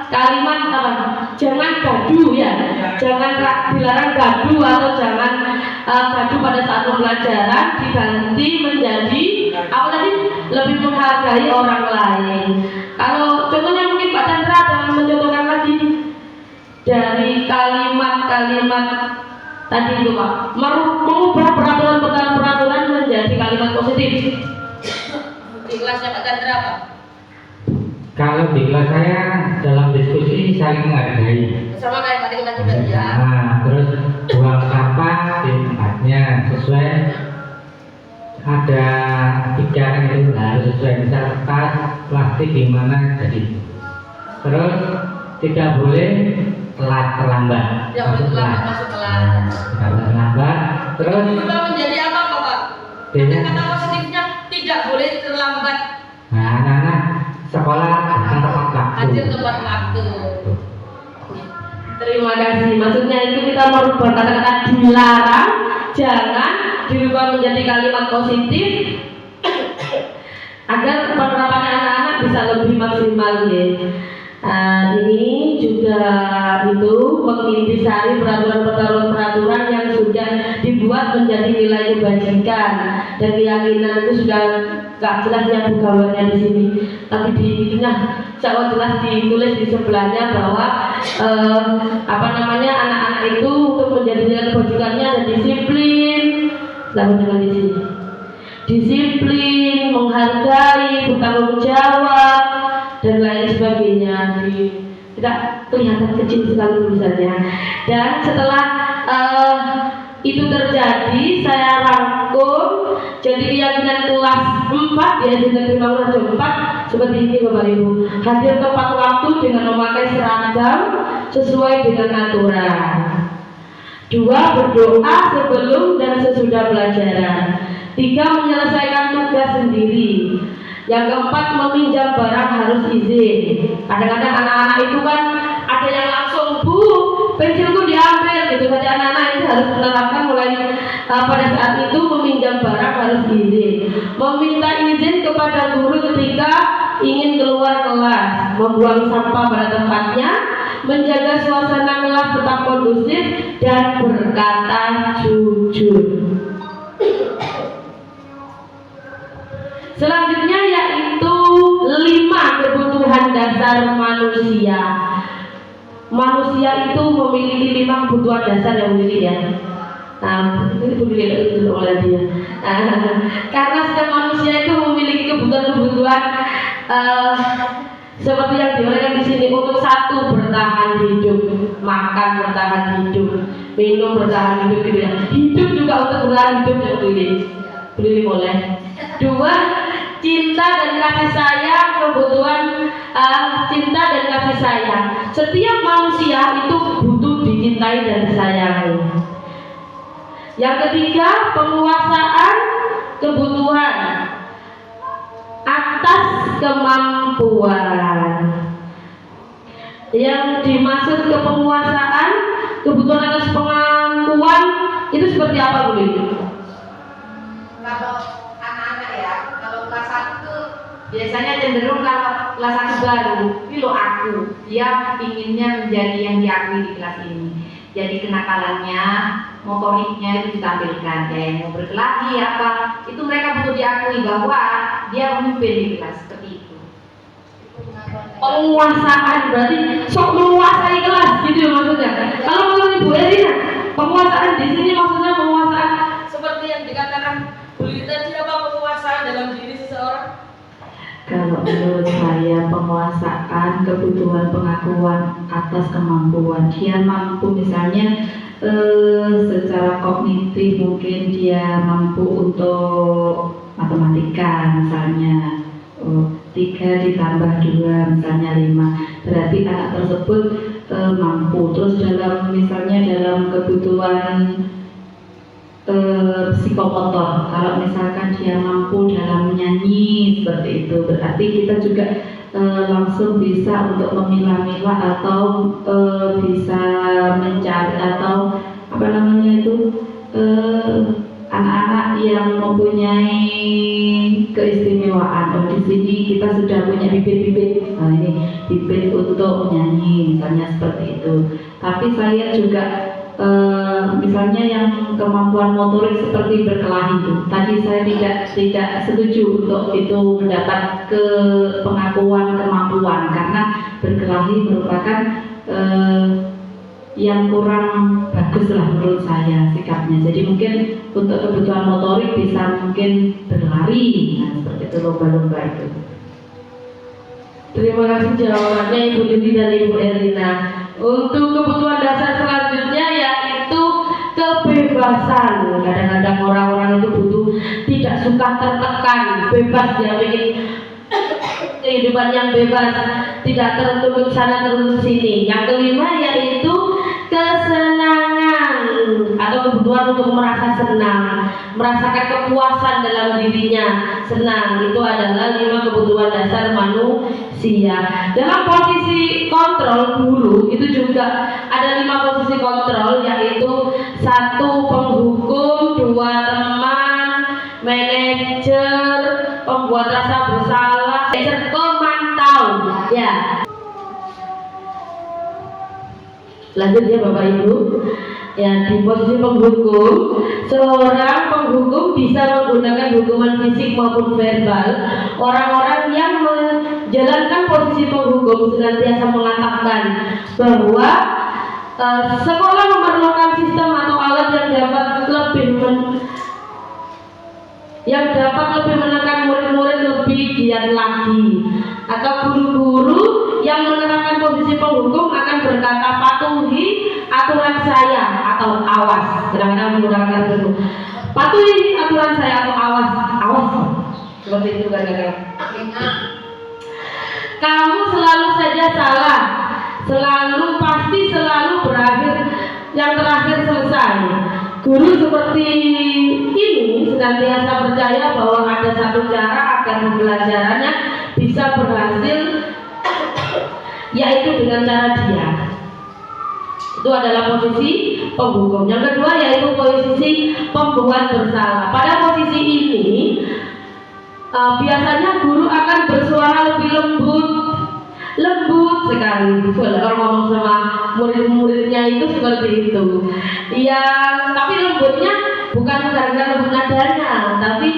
kalimat apa? Jangan gaduh ya, jangan dilarang gaduh atau jangan gaduh pada saat pembelajaran, diganti menjadi apa tadi? Lebih menghargai orang lain. Kalau contohnya mungkin Pak Chandra akan mencontohkan lagi dari kalimat-kalimat tadi itu Pak, mengubah peraturan menjadi kalimat positif. Di kelasnya Pak Chandra Pak. Kalau di kelas saya dalam diskusi saling menghargai. Sama kayak tadi kita juga ya. Nah, terus buang sampah di tempatnya sesuai, ada tiga kan itu harus sesuai, misal tas plastik di mana jadi. Terus tidak boleh terlambat. Masuk telat. Tidak boleh terlambat. Terus berubah menjadi apa Pak? Kata positifnya tidak boleh terlambat. Nah, anak-anak sekolah datang tepat waktu. Hadir tepat waktu. Terima kasih. Maksudnya itu kita merubah kata-kata dilarang, jangan dirubah menjadi kalimat positif agar penerapan anak-anak bisa lebih maksimal ya. Ini juga itu mengintisari peraturan-peraturan yang sudah dibuat dibuat menjadi nilai kebajikan dan keyakinan. Itu sudah gak jelas ya bukawannya di sini, tapi di ininya sangat jelas ditulis di sebelahnya bahwa anak-anak itu untuk menjadi nilai kebajikannya ada disiplin, sama dengan di sini. Disiplin, menghargai, bertanggung jawab dan lain sebagainya. Tidak kelihatan kecil sekali tulisannya. Dan setelah itu terjadi, saya rangkum jadi keyakinan kelas 4 di SD Negeri Mangunarjo 4 seperti ini Bapak Ibu. Hadir tepat waktu dengan memakai seragam sesuai dengan aturan. 2. Berdoa sebelum dan sesudah pelajaran. 3. Menyelesaikan tugas sendiri. Yang keempat, meminjam barang harus izin. Kadang-kadang anak-anak itu kan ada yang langsung, Bu, pensilku diambil gitu. Jadi anak-anak itu harus menerapkan mulai pada saat itu meminjam barang harus izin. Meminta izin kepada guru ketika ingin keluar kelas. Membuang sampah pada tempatnya. Menjaga suasana kelas tetap kondusif dan berkata jujur. Selanjutnya yaitu 5 kebutuhan dasar manusia. Manusia itu memiliki 5 kebutuhan dasar yang memiliki ya. Itu oleh dia. Karena setiap manusia itu memiliki kebutuhan-kebutuhan seperti yang diuraikan di sini. Untuk 1, bertahan hidup, makan bertahan hidup, minum bertahan hidup gitu ya. Hidup juga untuk bertahan hidup yang pilih boleh. 2, cinta dan kasih sayang, kebutuhan cinta dan kasih sayang. Setiap manusia itu butuh dicintai dan disayangi. Yang ketiga, penguasaan kebutuhan atas kemampuan. Yang dimaksud ke penguasaan kebutuhan atas kemampuan itu seperti apa, Bu? Kalau anak-anak ya, kalau kelas 1 biasanya cenderung kalau kelas 1 baru, ini loh aku, dia inginnya menjadi yang diakui di kelas ini. Jadi kenakalannya, motoriknya itu ditampilkan, kayak mau berkelahi apa, itu mereka butuh diakui bahwa dia memimpin di kelas seperti itu. Penguasaan berarti sok menguasai kelas gitu ya maksudnya. Kalau menurut Ibu Erina, penguasaan di sini maksudnya penguasaan Seperti yang dikatakan Bu Lita, siapa penguasaan dalam diri seseorang? Kalau menurut saya penguasaan kebutuhan pengakuan atas kemampuan, dia mampu misalnya secara kognitif mungkin dia mampu untuk matematika misalnya 3 ditambah 2 misalnya 5, berarti anak tersebut mampu. Terus dalam misalnya dalam kebutuhan psikomotor, kalau misalkan dia mampu dalam menyanyi seperti itu, berarti kita juga langsung bisa untuk memilah-milah atau bisa mencari atau apa namanya itu anak-anak yang mempunyai keistimewaan. Oh, di sini kita sudah punya bibit-bibit, nah ini bibit untuk menyanyi misalnya seperti itu. Tapi saya juga misalnya yang kemampuan motorik seperti berkelahi itu, tadi saya tidak setuju untuk itu mendapat ke pengakuan kemampuan, karena berkelahi merupakan yang kurang bagus lah menurut saya sikapnya. Jadi mungkin untuk kebutuhan motorik bisa mungkin berlari, nah seperti itu, lomba-lomba itu. Terima kasih jawabannya Ibu Lili dan Ibu Erina. Untuk kebutuhan dasar selanjutnya yaitu kebebasan. Kadang-kadang orang-orang itu butuh, tidak suka tertekan, bebas, dia ingin kehidupan yang bebas, tidak tertutup sana tertutup sini. Yang kelima yaitu kesenangan atau kebutuhan untuk merasa senang, merasakan kepuasan dalam dirinya, senang. Itu adalah 5 kebutuhan dasar manusia. Dalam posisi kontrol guru itu juga ada 5 posisi kontrol, yaitu 1 penghukum, 2 teman, manajer, pembuat rasa bersalah, pemantau. Ya. Lanjut ya Bapak Ibu. Ya, di posisi penghukum, seorang penghukum bisa menggunakan hukuman fisik maupun verbal. Orang-orang yang menjalankan posisi penghukum senantiasa mengatakan bahwa sekolah memerlukan sistem atau alat yang dapat lebih menekan murid-murid lebih giat lagi, atau guru-guru yang menerapkan posisi penghukum akan berkata patuhi aturan saya atau awas. Kadang-kadang menggunakan itu, patuhi aturan saya atau awas, seperti itu kadang-kadang. Kamu selalu saja salah, pasti selalu berakhir yang terakhir selesai. Guru seperti ini senantiasa percaya bahwa ada satu cara agar pembelajarannya bisa berhasil, yaitu dengan cara diam. Itu adalah posisi penghukum. Yang kedua yaitu posisi pembuat bersalah. Pada posisi ini biasanya guru akan bersuara lebih lembut sekali. Kalau ngomong sama murid-muridnya itu seperti itu. Ya, tapi lembutnya bukan karena lembut nadanya, tapi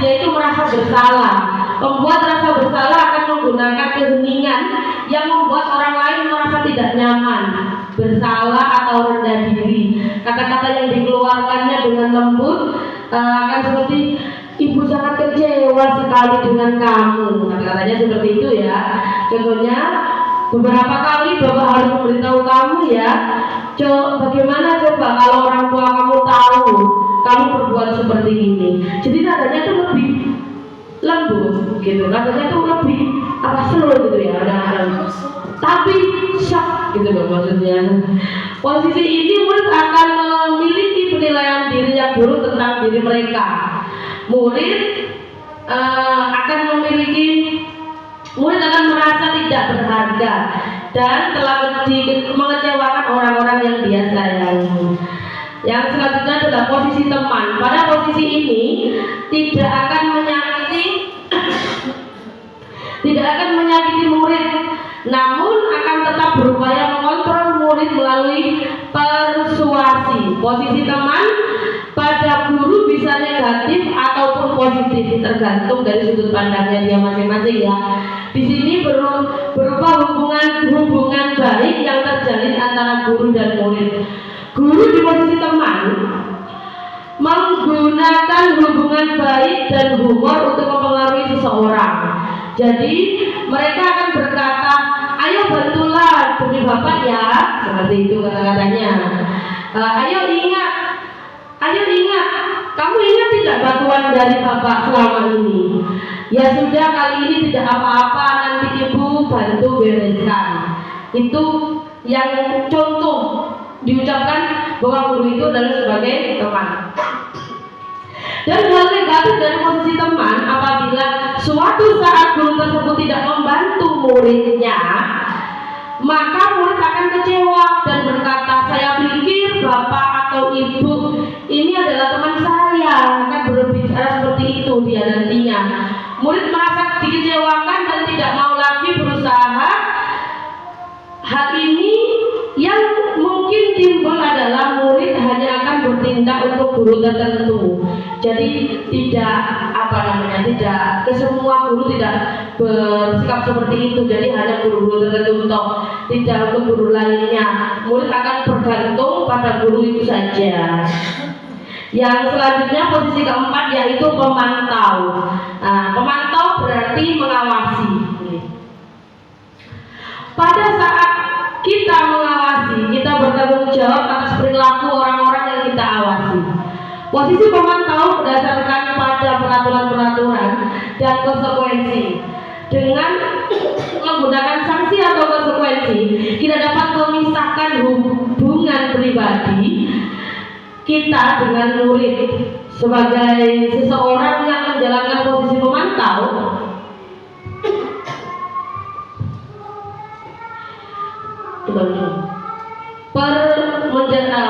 dia itu merasa bersalah. Pembuat rasa bersalah akan menggunakan keheningan yang membuat orang lain merasa tidak nyaman, bersalah atau rendah diri. Kata-kata yang dikeluarkannya dengan lembut akan seperti, ibu sangat kecewa sekali dengan kamu. Kata-katanya seperti itu ya. Contohnya, beberapa kali Bapak harus memberitahu kamu ya, bagaimana coba kalau orang tua kamu tahu kamu berbuat seperti ini. Jadi nadanya itu lebih lembut gitu, nadanya itu lebih slow gitu ya, tapi shock gitu loh maksudnya. Posisi ini murid akan memiliki penilaian diri yang buruk tentang diri mereka. Murid akan merasa tidak berharga dan telah mengecewakan orang-orang yang dia sayangi. Yang selanjutnya adalah posisi teman. Pada posisi ini tidak akan menyakiti murid, namun akan tetap berupaya mengontrol murid melalui persuasi. Posisi teman pada guru bisa negatif ataupun positif, tergantung dari sudut pandangnya dia masing-masing ya. Di sini berupa hubungan baik yang terjalin antara guru dan murid. Guru di posisi teman menggunakan hubungan baik dan humor untuk mempengaruhi seseorang. Jadi mereka akan berkata, ayo bantulah demi Bapak ya, seperti itu kata-katanya. Ayo ingat, kamu ingat tidak bantuan dari Bapak selama ini? Ya sudah, kali ini tidak apa-apa, nanti Ibu bantu bereskan. Itu yang contoh diucapkan bahwa guru itu adalah sebagai teman. Dan hal negatif dari posisi teman, apabila suatu saat guru tersebut tidak membantu muridnya, maka murid akan kecewa dan berkata, saya pikir Bapak atau Ibu ini adalah teman saya, akan berbicara seperti itu dia nantinya. Murid merasa dikecewakan dan tidak mau lagi berusaha. Hal ini yang mungkin timbul adalah murid hanya akan bertindak untuk guru tertentu. Jadi tidak ke semua guru tidak bersikap seperti itu. Jadi hanya guru-guru tertentu, tidak untuk guru lainnya. Murid akan bergantung pada guru itu saja. Yang selanjutnya posisi keempat yaitu pemantau. Pemantau berarti mengawasi. Pada saat kita mengawasi, kita bertanggung jawab atas perilaku orang-orang yang kita awasi. Posisi pemantau berdasarkan pada peraturan-peraturan dan konsekuensi. Dengan menggunakan sanksi atau konsekuensi, kita dapat memisahkan hubungan pribadi kita dengan murid. Sebagai seseorang yang menjalankan posisi pemantau,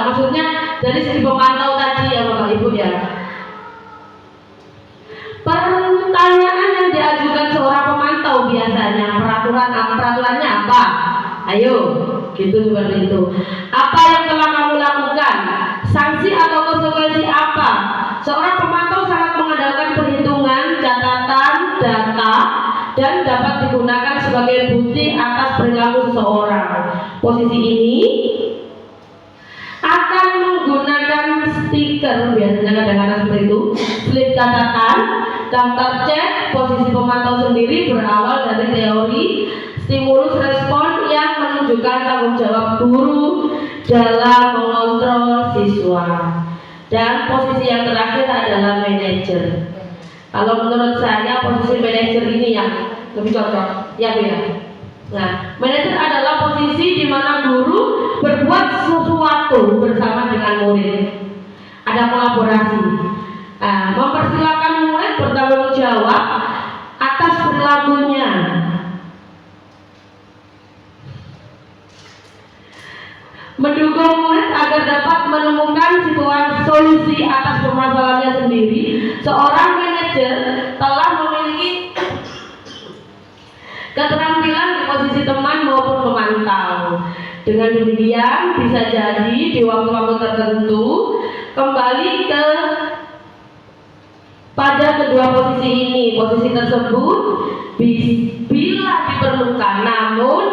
maksudnya dari segi pemantau tadi ya Bapak Ibu ya, pertanyaan yang diajukan seorang pemantau biasanya peraturannya apa? Ayo, gitu seperti itu. Apa yang telah kamu lakukan digunakan sebagai bukti atas perilaku seseorang. Posisi ini akan menggunakan stiker, biasanya kadang-kadang seperti itu, slip catatan, daftar cek. Posisi pemantau sendiri berawal dari teori stimulus respon yang menunjukkan tanggung jawab guru dalam mengontrol siswa. Dan posisi yang terakhir adalah manajer. Kalau menurut saya posisi manajer ini yang lebih cocok, ya Bu ya. Nah, manajer adalah posisi di mana guru berbuat sesuatu bersama dengan murid. Ada kolaborasi. Nah, mempersilahkan murid bertanggung jawab atas perilakunya. Mendukung murid agar dapat menemukan situasi solusi atas permasalahannya sendiri. Seorang manajer telah memiliki keterampilan di posisi teman maupun pemantau. Dengan demikian bisa jadi di waktu-waktu tertentu kembali ke pada kedua posisi ini. Posisi tersebut bila diperlukan, namun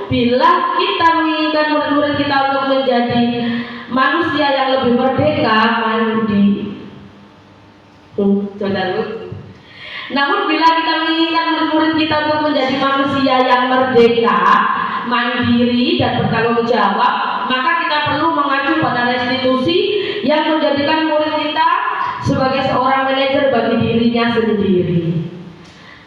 bila kita menginginkan murid-murid kita untuk menjadi manusia yang lebih merdeka, namun bila kita menginginkan murid-murid kita untuk menjadi manusia yang merdeka, mandiri dan bertanggung jawab, maka kita perlu mengacu pada restitusi yang menjadikan murid kita sebagai seorang manajer bagi dirinya sendiri.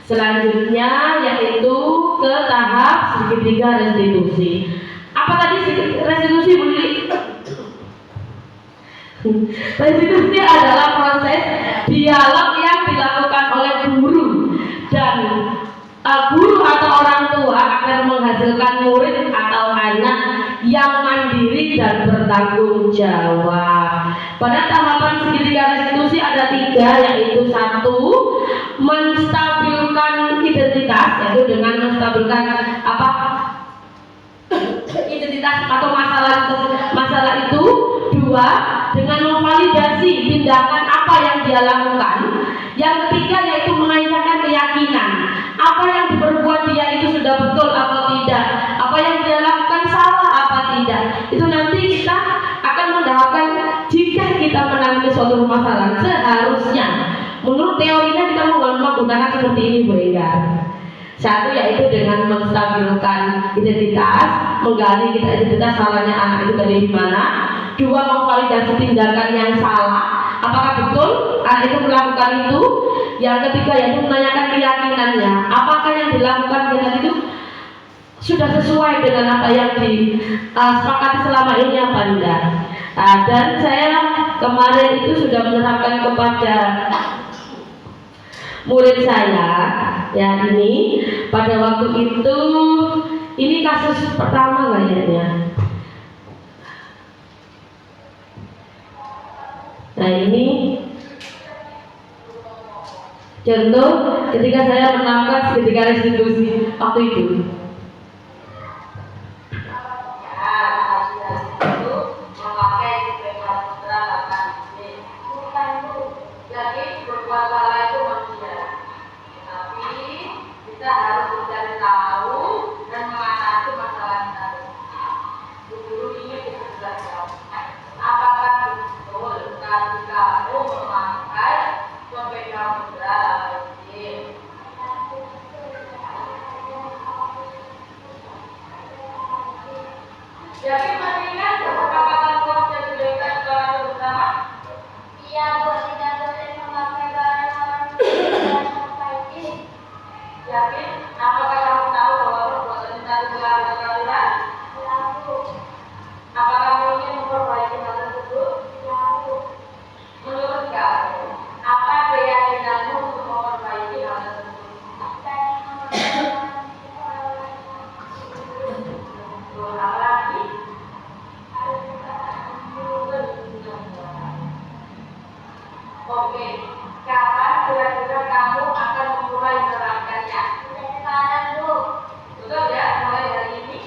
Selanjutnya yaitu ke tahap segitiga restitusi. Apa tadi restitusi, Bu Lili? Restitusi adalah proses dialog yang dilakukan oleh guru dan guru atau orang tua akan menghasilkan murid atau anak yang mandiri dan bertanggung jawab. Pada tahapan segitiga restitusi ada 3, yaitu 1, menstabilkan identitas, yaitu dengan menstabilkan identitas atau masalah itu. 2, dengan memvalidasi tindakan apa yang dia lakukan. Yang 3 yaitu menanyakan keyakinan apa yang diperbuat dia itu sudah betul atau tidak, apa yang dia lakukan salah apa tidak. Itu nanti kita akan mendapatkan jika kita menangani suatu permasalahan. Seharusnya menurut teorinya kita menggunakan seperti ini, Bu Enggar. 1 yaitu dengan menstabilkan identitas, menggali kita identitas salahnya anak itu dari mana. 2, memvalidasi tindakan yang salah, apakah betul anak itu melakukan itu. Yang 3 yaitu menanyakan keyakinannya, apakah yang dilakukan dengan itu sudah sesuai dengan apa yang disepakati selama ini apa tidak. Dan saya kemarin itu sudah menerapkan kepada murid saya, ya ini pada waktu itu, ini kasus pertama kayaknya. Nah ini contoh ketika saya menerapkan segitiga restitusi waktu itu. Jadi mendingan kesepakatan keluarga diberikan kepada bersama. Iya, Bu, tidak boleh memakai barang orang ini. Jadi, apakah kamu tahu bahwa perbuatan kita adalah kekalian? Ya, Bu. Apakah kamu ingin memperbaiki hal tersebut? Ya, Bu. Menurut kamu, apa keyakinanmu untuk memperbaiki hal tersebut? Apa lagi? Oke, kapan kira-kira kamu akan memulai menerapkannya? Sekarang, Bu. Betul ya, mulai dari ini.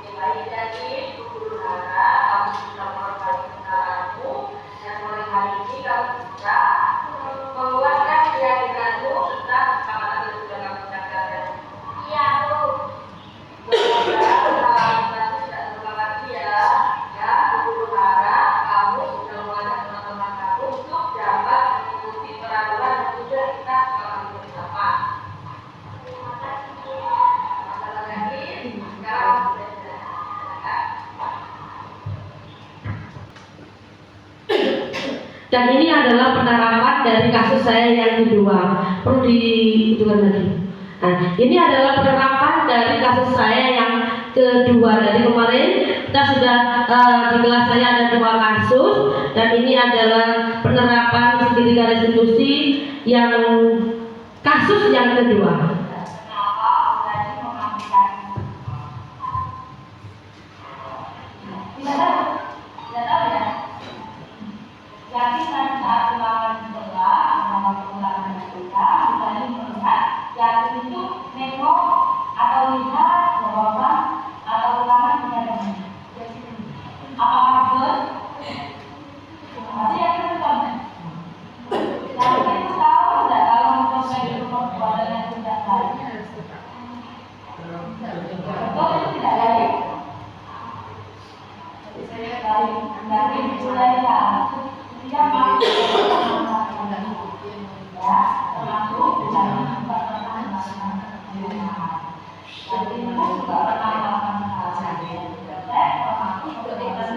Mulai dari guru harap kamu sudah memperbaiki kesalahanmu, dan mulai hari ini kamu bisa mengeluarkan keyakinanmu tentang kesepakatan yang sudah kamu ciptakan. Dan ini adalah penerapan dari kasus saya yang kedua. Perlu dihitungkan lagi. Nah, ini adalah penerapan dari kasus saya yang kedua. Dari kemarin kita sudah di kelas saya ada 2 kasus, dan ini adalah penerapan segitiga restitusi yang kasus yang kedua. Yakin pada saat ulangan sekolah, ulangan kita, misalnya melihat yakin itu nengok atau lihat jawaban atau ulangan tidak benar. Apakah betul? Masih yakin betul? Yakin tahu tidak kalau mencoba itu perbuatan yang tidak baik? Betul itu tidak baik. Yakin mulai ya. Dia masuk ya, termasuk dalam pertanyaan jadi itu juga pertanyaan termasuk berkaitan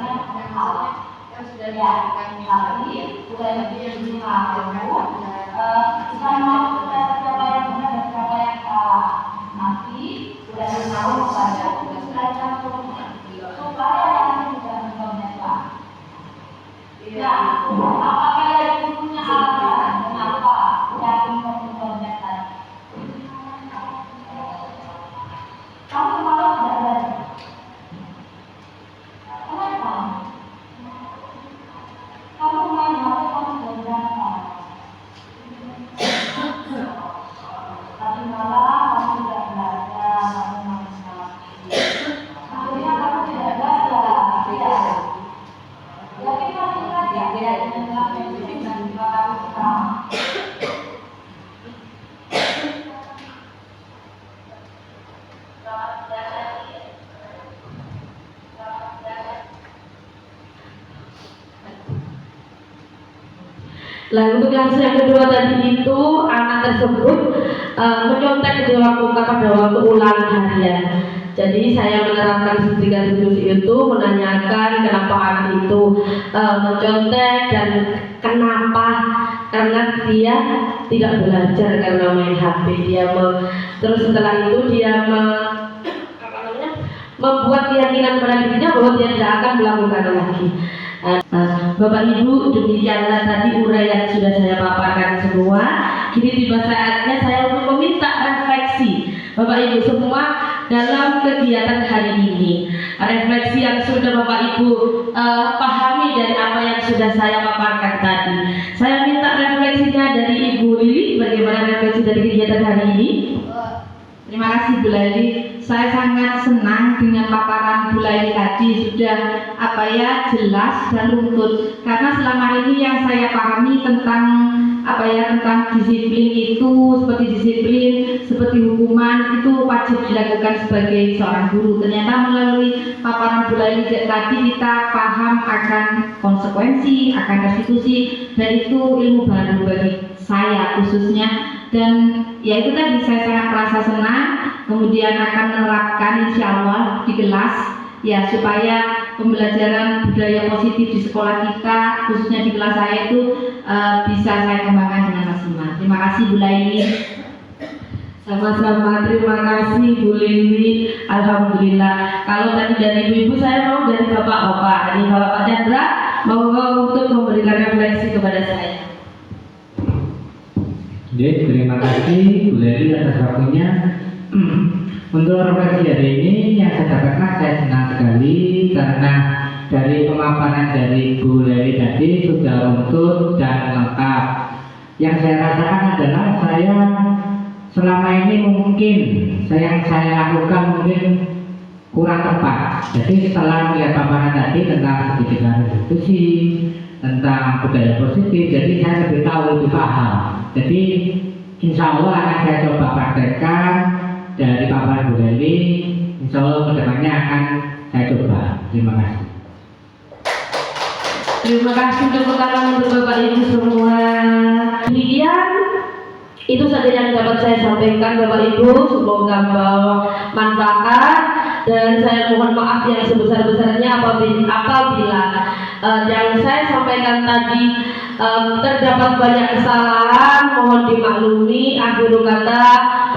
hal yang sudah dilakukan kali sudah lebih tahu kita mau siapa yang benar dan siapa yang salah, nanti sudah tahu pada belajar supaya yang tidak mencoba. Ya, apakah yang punya alasan kenapa yakin memperoleh tadi? Kamu malah tidak belajar. Kenapa? Kamu main HP, kamu belajar. Tapi malah kamu tidak belajar, kamu main HP. Akhirnya kamu tidak belajar. Tidak. Yakin kamu belajar dengan prinsip dan juga kamu sama. Lalu untuk kasus yang kedua tadi itu anak tersebut mencontek dilakukan pada waktu ulangan harian. Jadi saya menerapkan segitiga restitusi itu menanyakan kenapa anak itu mencontek dan kenapa, karena dia tidak belajar karena main HP. Terus setelah itu dia membuat keyakinan pada dirinya bahwa dia tidak akan melakukan lagi. Bapak Ibu, demikianlah tadi uraian sudah saya paparkan semua. Kini tiba saatnya saya untuk meminta refleksi Bapak Ibu semua dalam kegiatan hari ini. Refleksi yang sudah Bapak Ibu pahami dari apa yang sudah saya paparkan tadi. Saya minta refleksinya dari Ibu Lili. Bagaimana refleksi dari kegiatan hari ini? Terima kasih Bu Lali. Saya sangat senang dengan paparan Bu Lali tadi, sudah jelas dan runtut. Karena selama ini yang saya pahami tentang tentang disiplin itu seperti hukuman itu wajib dilakukan sebagai seorang guru. Ternyata melalui paparan Bu Lali tadi kita paham akan konsekuensi, akan restitusi, dan itu ilmu baru bagi saya khususnya. Dan ya itu tadi saya sangat merasa senang, kemudian akan menerapkan insya Allah di kelas ya, supaya pembelajaran budaya positif di sekolah kita khususnya di kelas saya itu bisa saya kembangkan dengan maksimal. Terima kasih Bu Laili. Sama-sama, terima kasih Bu Lili. Alhamdulillah. Kalau tadi dari ibu-ibu, saya mau dari bapak-bapak. Ini Bapak Chandra mau untuk memberikan refleksi kepada saya. Jadi terima kasih Bu Leli atas waktunya. Untuk refleksi hari ini yang saya dapatkan, saya senang sekali karena dari pemaparan dari Bu Leli tadi sudah runtut dan lengkap. Yang saya rasakan adalah saya selama ini mungkin yang saya lakukan mungkin kurang tepat. Jadi setelah melihat paparan tadi tentang segitiga restitusi, tentang budaya positif, jadi saya lebih tahu, lebih paham. Jadi insya Allah akan saya coba praktekkan dari paparan Bu Leli. Insya Allah kedepannya akan saya coba. Terima kasih. Terima kasih untuk tangan untuk Bapak Ibu semua. Demikian itu saja yang dapat saya sampaikan Bapak Ibu. Semoga bermanfaat dan saya mohon maaf yang sebesar-besarnya apabila yang saya sampaikan tadi terdapat banyak kesalahan, mohon dimaklumi. Akhir kata,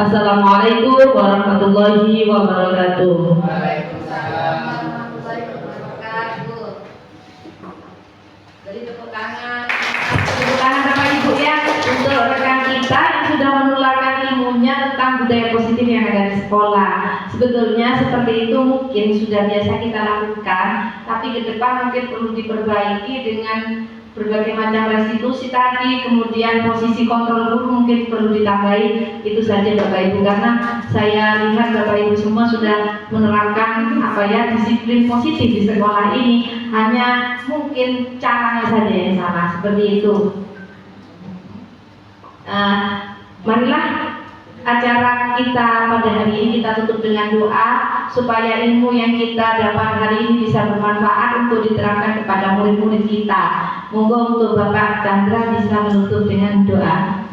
wassalamualaikum warahmatullahi wabarakatuh. Waalaikumsalam warahmatullahi wabarakatuh. Beri tepuk tangan Bapak Ibu ya untuk rekan kita yang sudah menularkan ilmunya tentang budaya positif yang ada di sekolah. Sebetulnya seperti itu mungkin sudah biasa kita lakukan, tapi ke depan mungkin perlu diperbaiki dengan berbagai macam restitusi tadi, kemudian posisi kontrol guru mungkin perlu ditambahi. Itu saja Bapak Ibu, karena saya lihat Bapak Ibu semua sudah menerapkan disiplin positif di sekolah ini, hanya mungkin caranya saja yang salah, seperti itu. Marilah acara kita pada hari ini kita tutup dengan doa supaya ilmu yang kita dapat hari ini bisa bermanfaat untuk diterapkan kepada murid-murid kita. Monggo untuk Bapak Chandra bisa menutup dengan doa.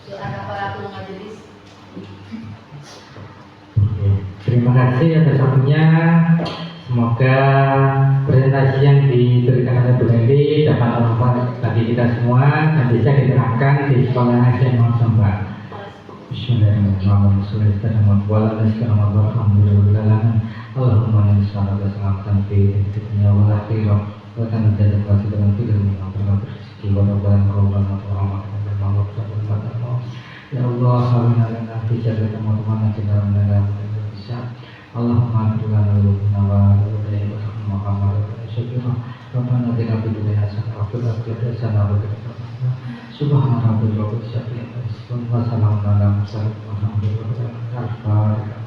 Doa kafaratul majelis. Terima kasih atas waktunya. Semoga presentasi yang diberikan oleh Bu Leli dapat bermanfaat bagi kita semua dan bisa diterapkan di sekolah SMA Sembah. Bismillahirrahmanirrahim. Allahumma inna sallallahu selamatan fi dunya wal akhirah wa tanajjal qasidan fi dunya wa rezeki wa rabbana ya Allah hamina lana fi jannati wa ta'ala bisa Allahumma bina wa ilayhi wa rahmatullahi wa syukurna rabbana atina fid dunya hasanah wa fil akhirati hasanah wa qina subhana rabbika rabbil izzati amma yasifun wa salamun ala mursalin walhamdulillahi rabbil alamin.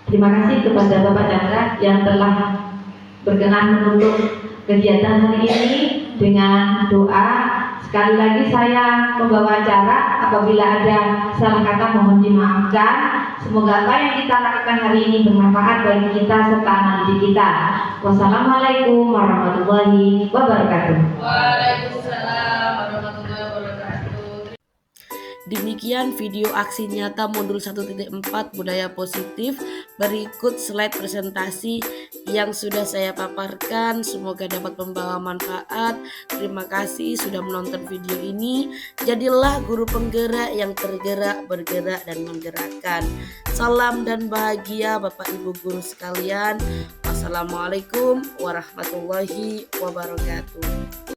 Terima kasih kepada Bapak Chandra yang telah berkenan menutup kegiatan hari ini dengan doa. Sekali lagi saya membawa acara, apabila ada salah kata mohon dimaafkan. Semoga apa yang kita lakukan hari ini bermanfaat bagi kita serta anak didik kita. Wassalamualaikum warahmatullahi wabarakatuh. Waalaikumsalam warahmatullahi wabarakatuh. Demikian video aksi nyata modul 1.4 budaya positif. Berikut slide presentasi yang sudah saya paparkan, semoga dapat membawa manfaat. Terima kasih sudah menonton video ini. Jadilah guru penggerak yang tergerak, bergerak dan menggerakkan. Salam dan bahagia Bapak Ibu guru sekalian. Wassalamualaikum warahmatullahi wabarakatuh.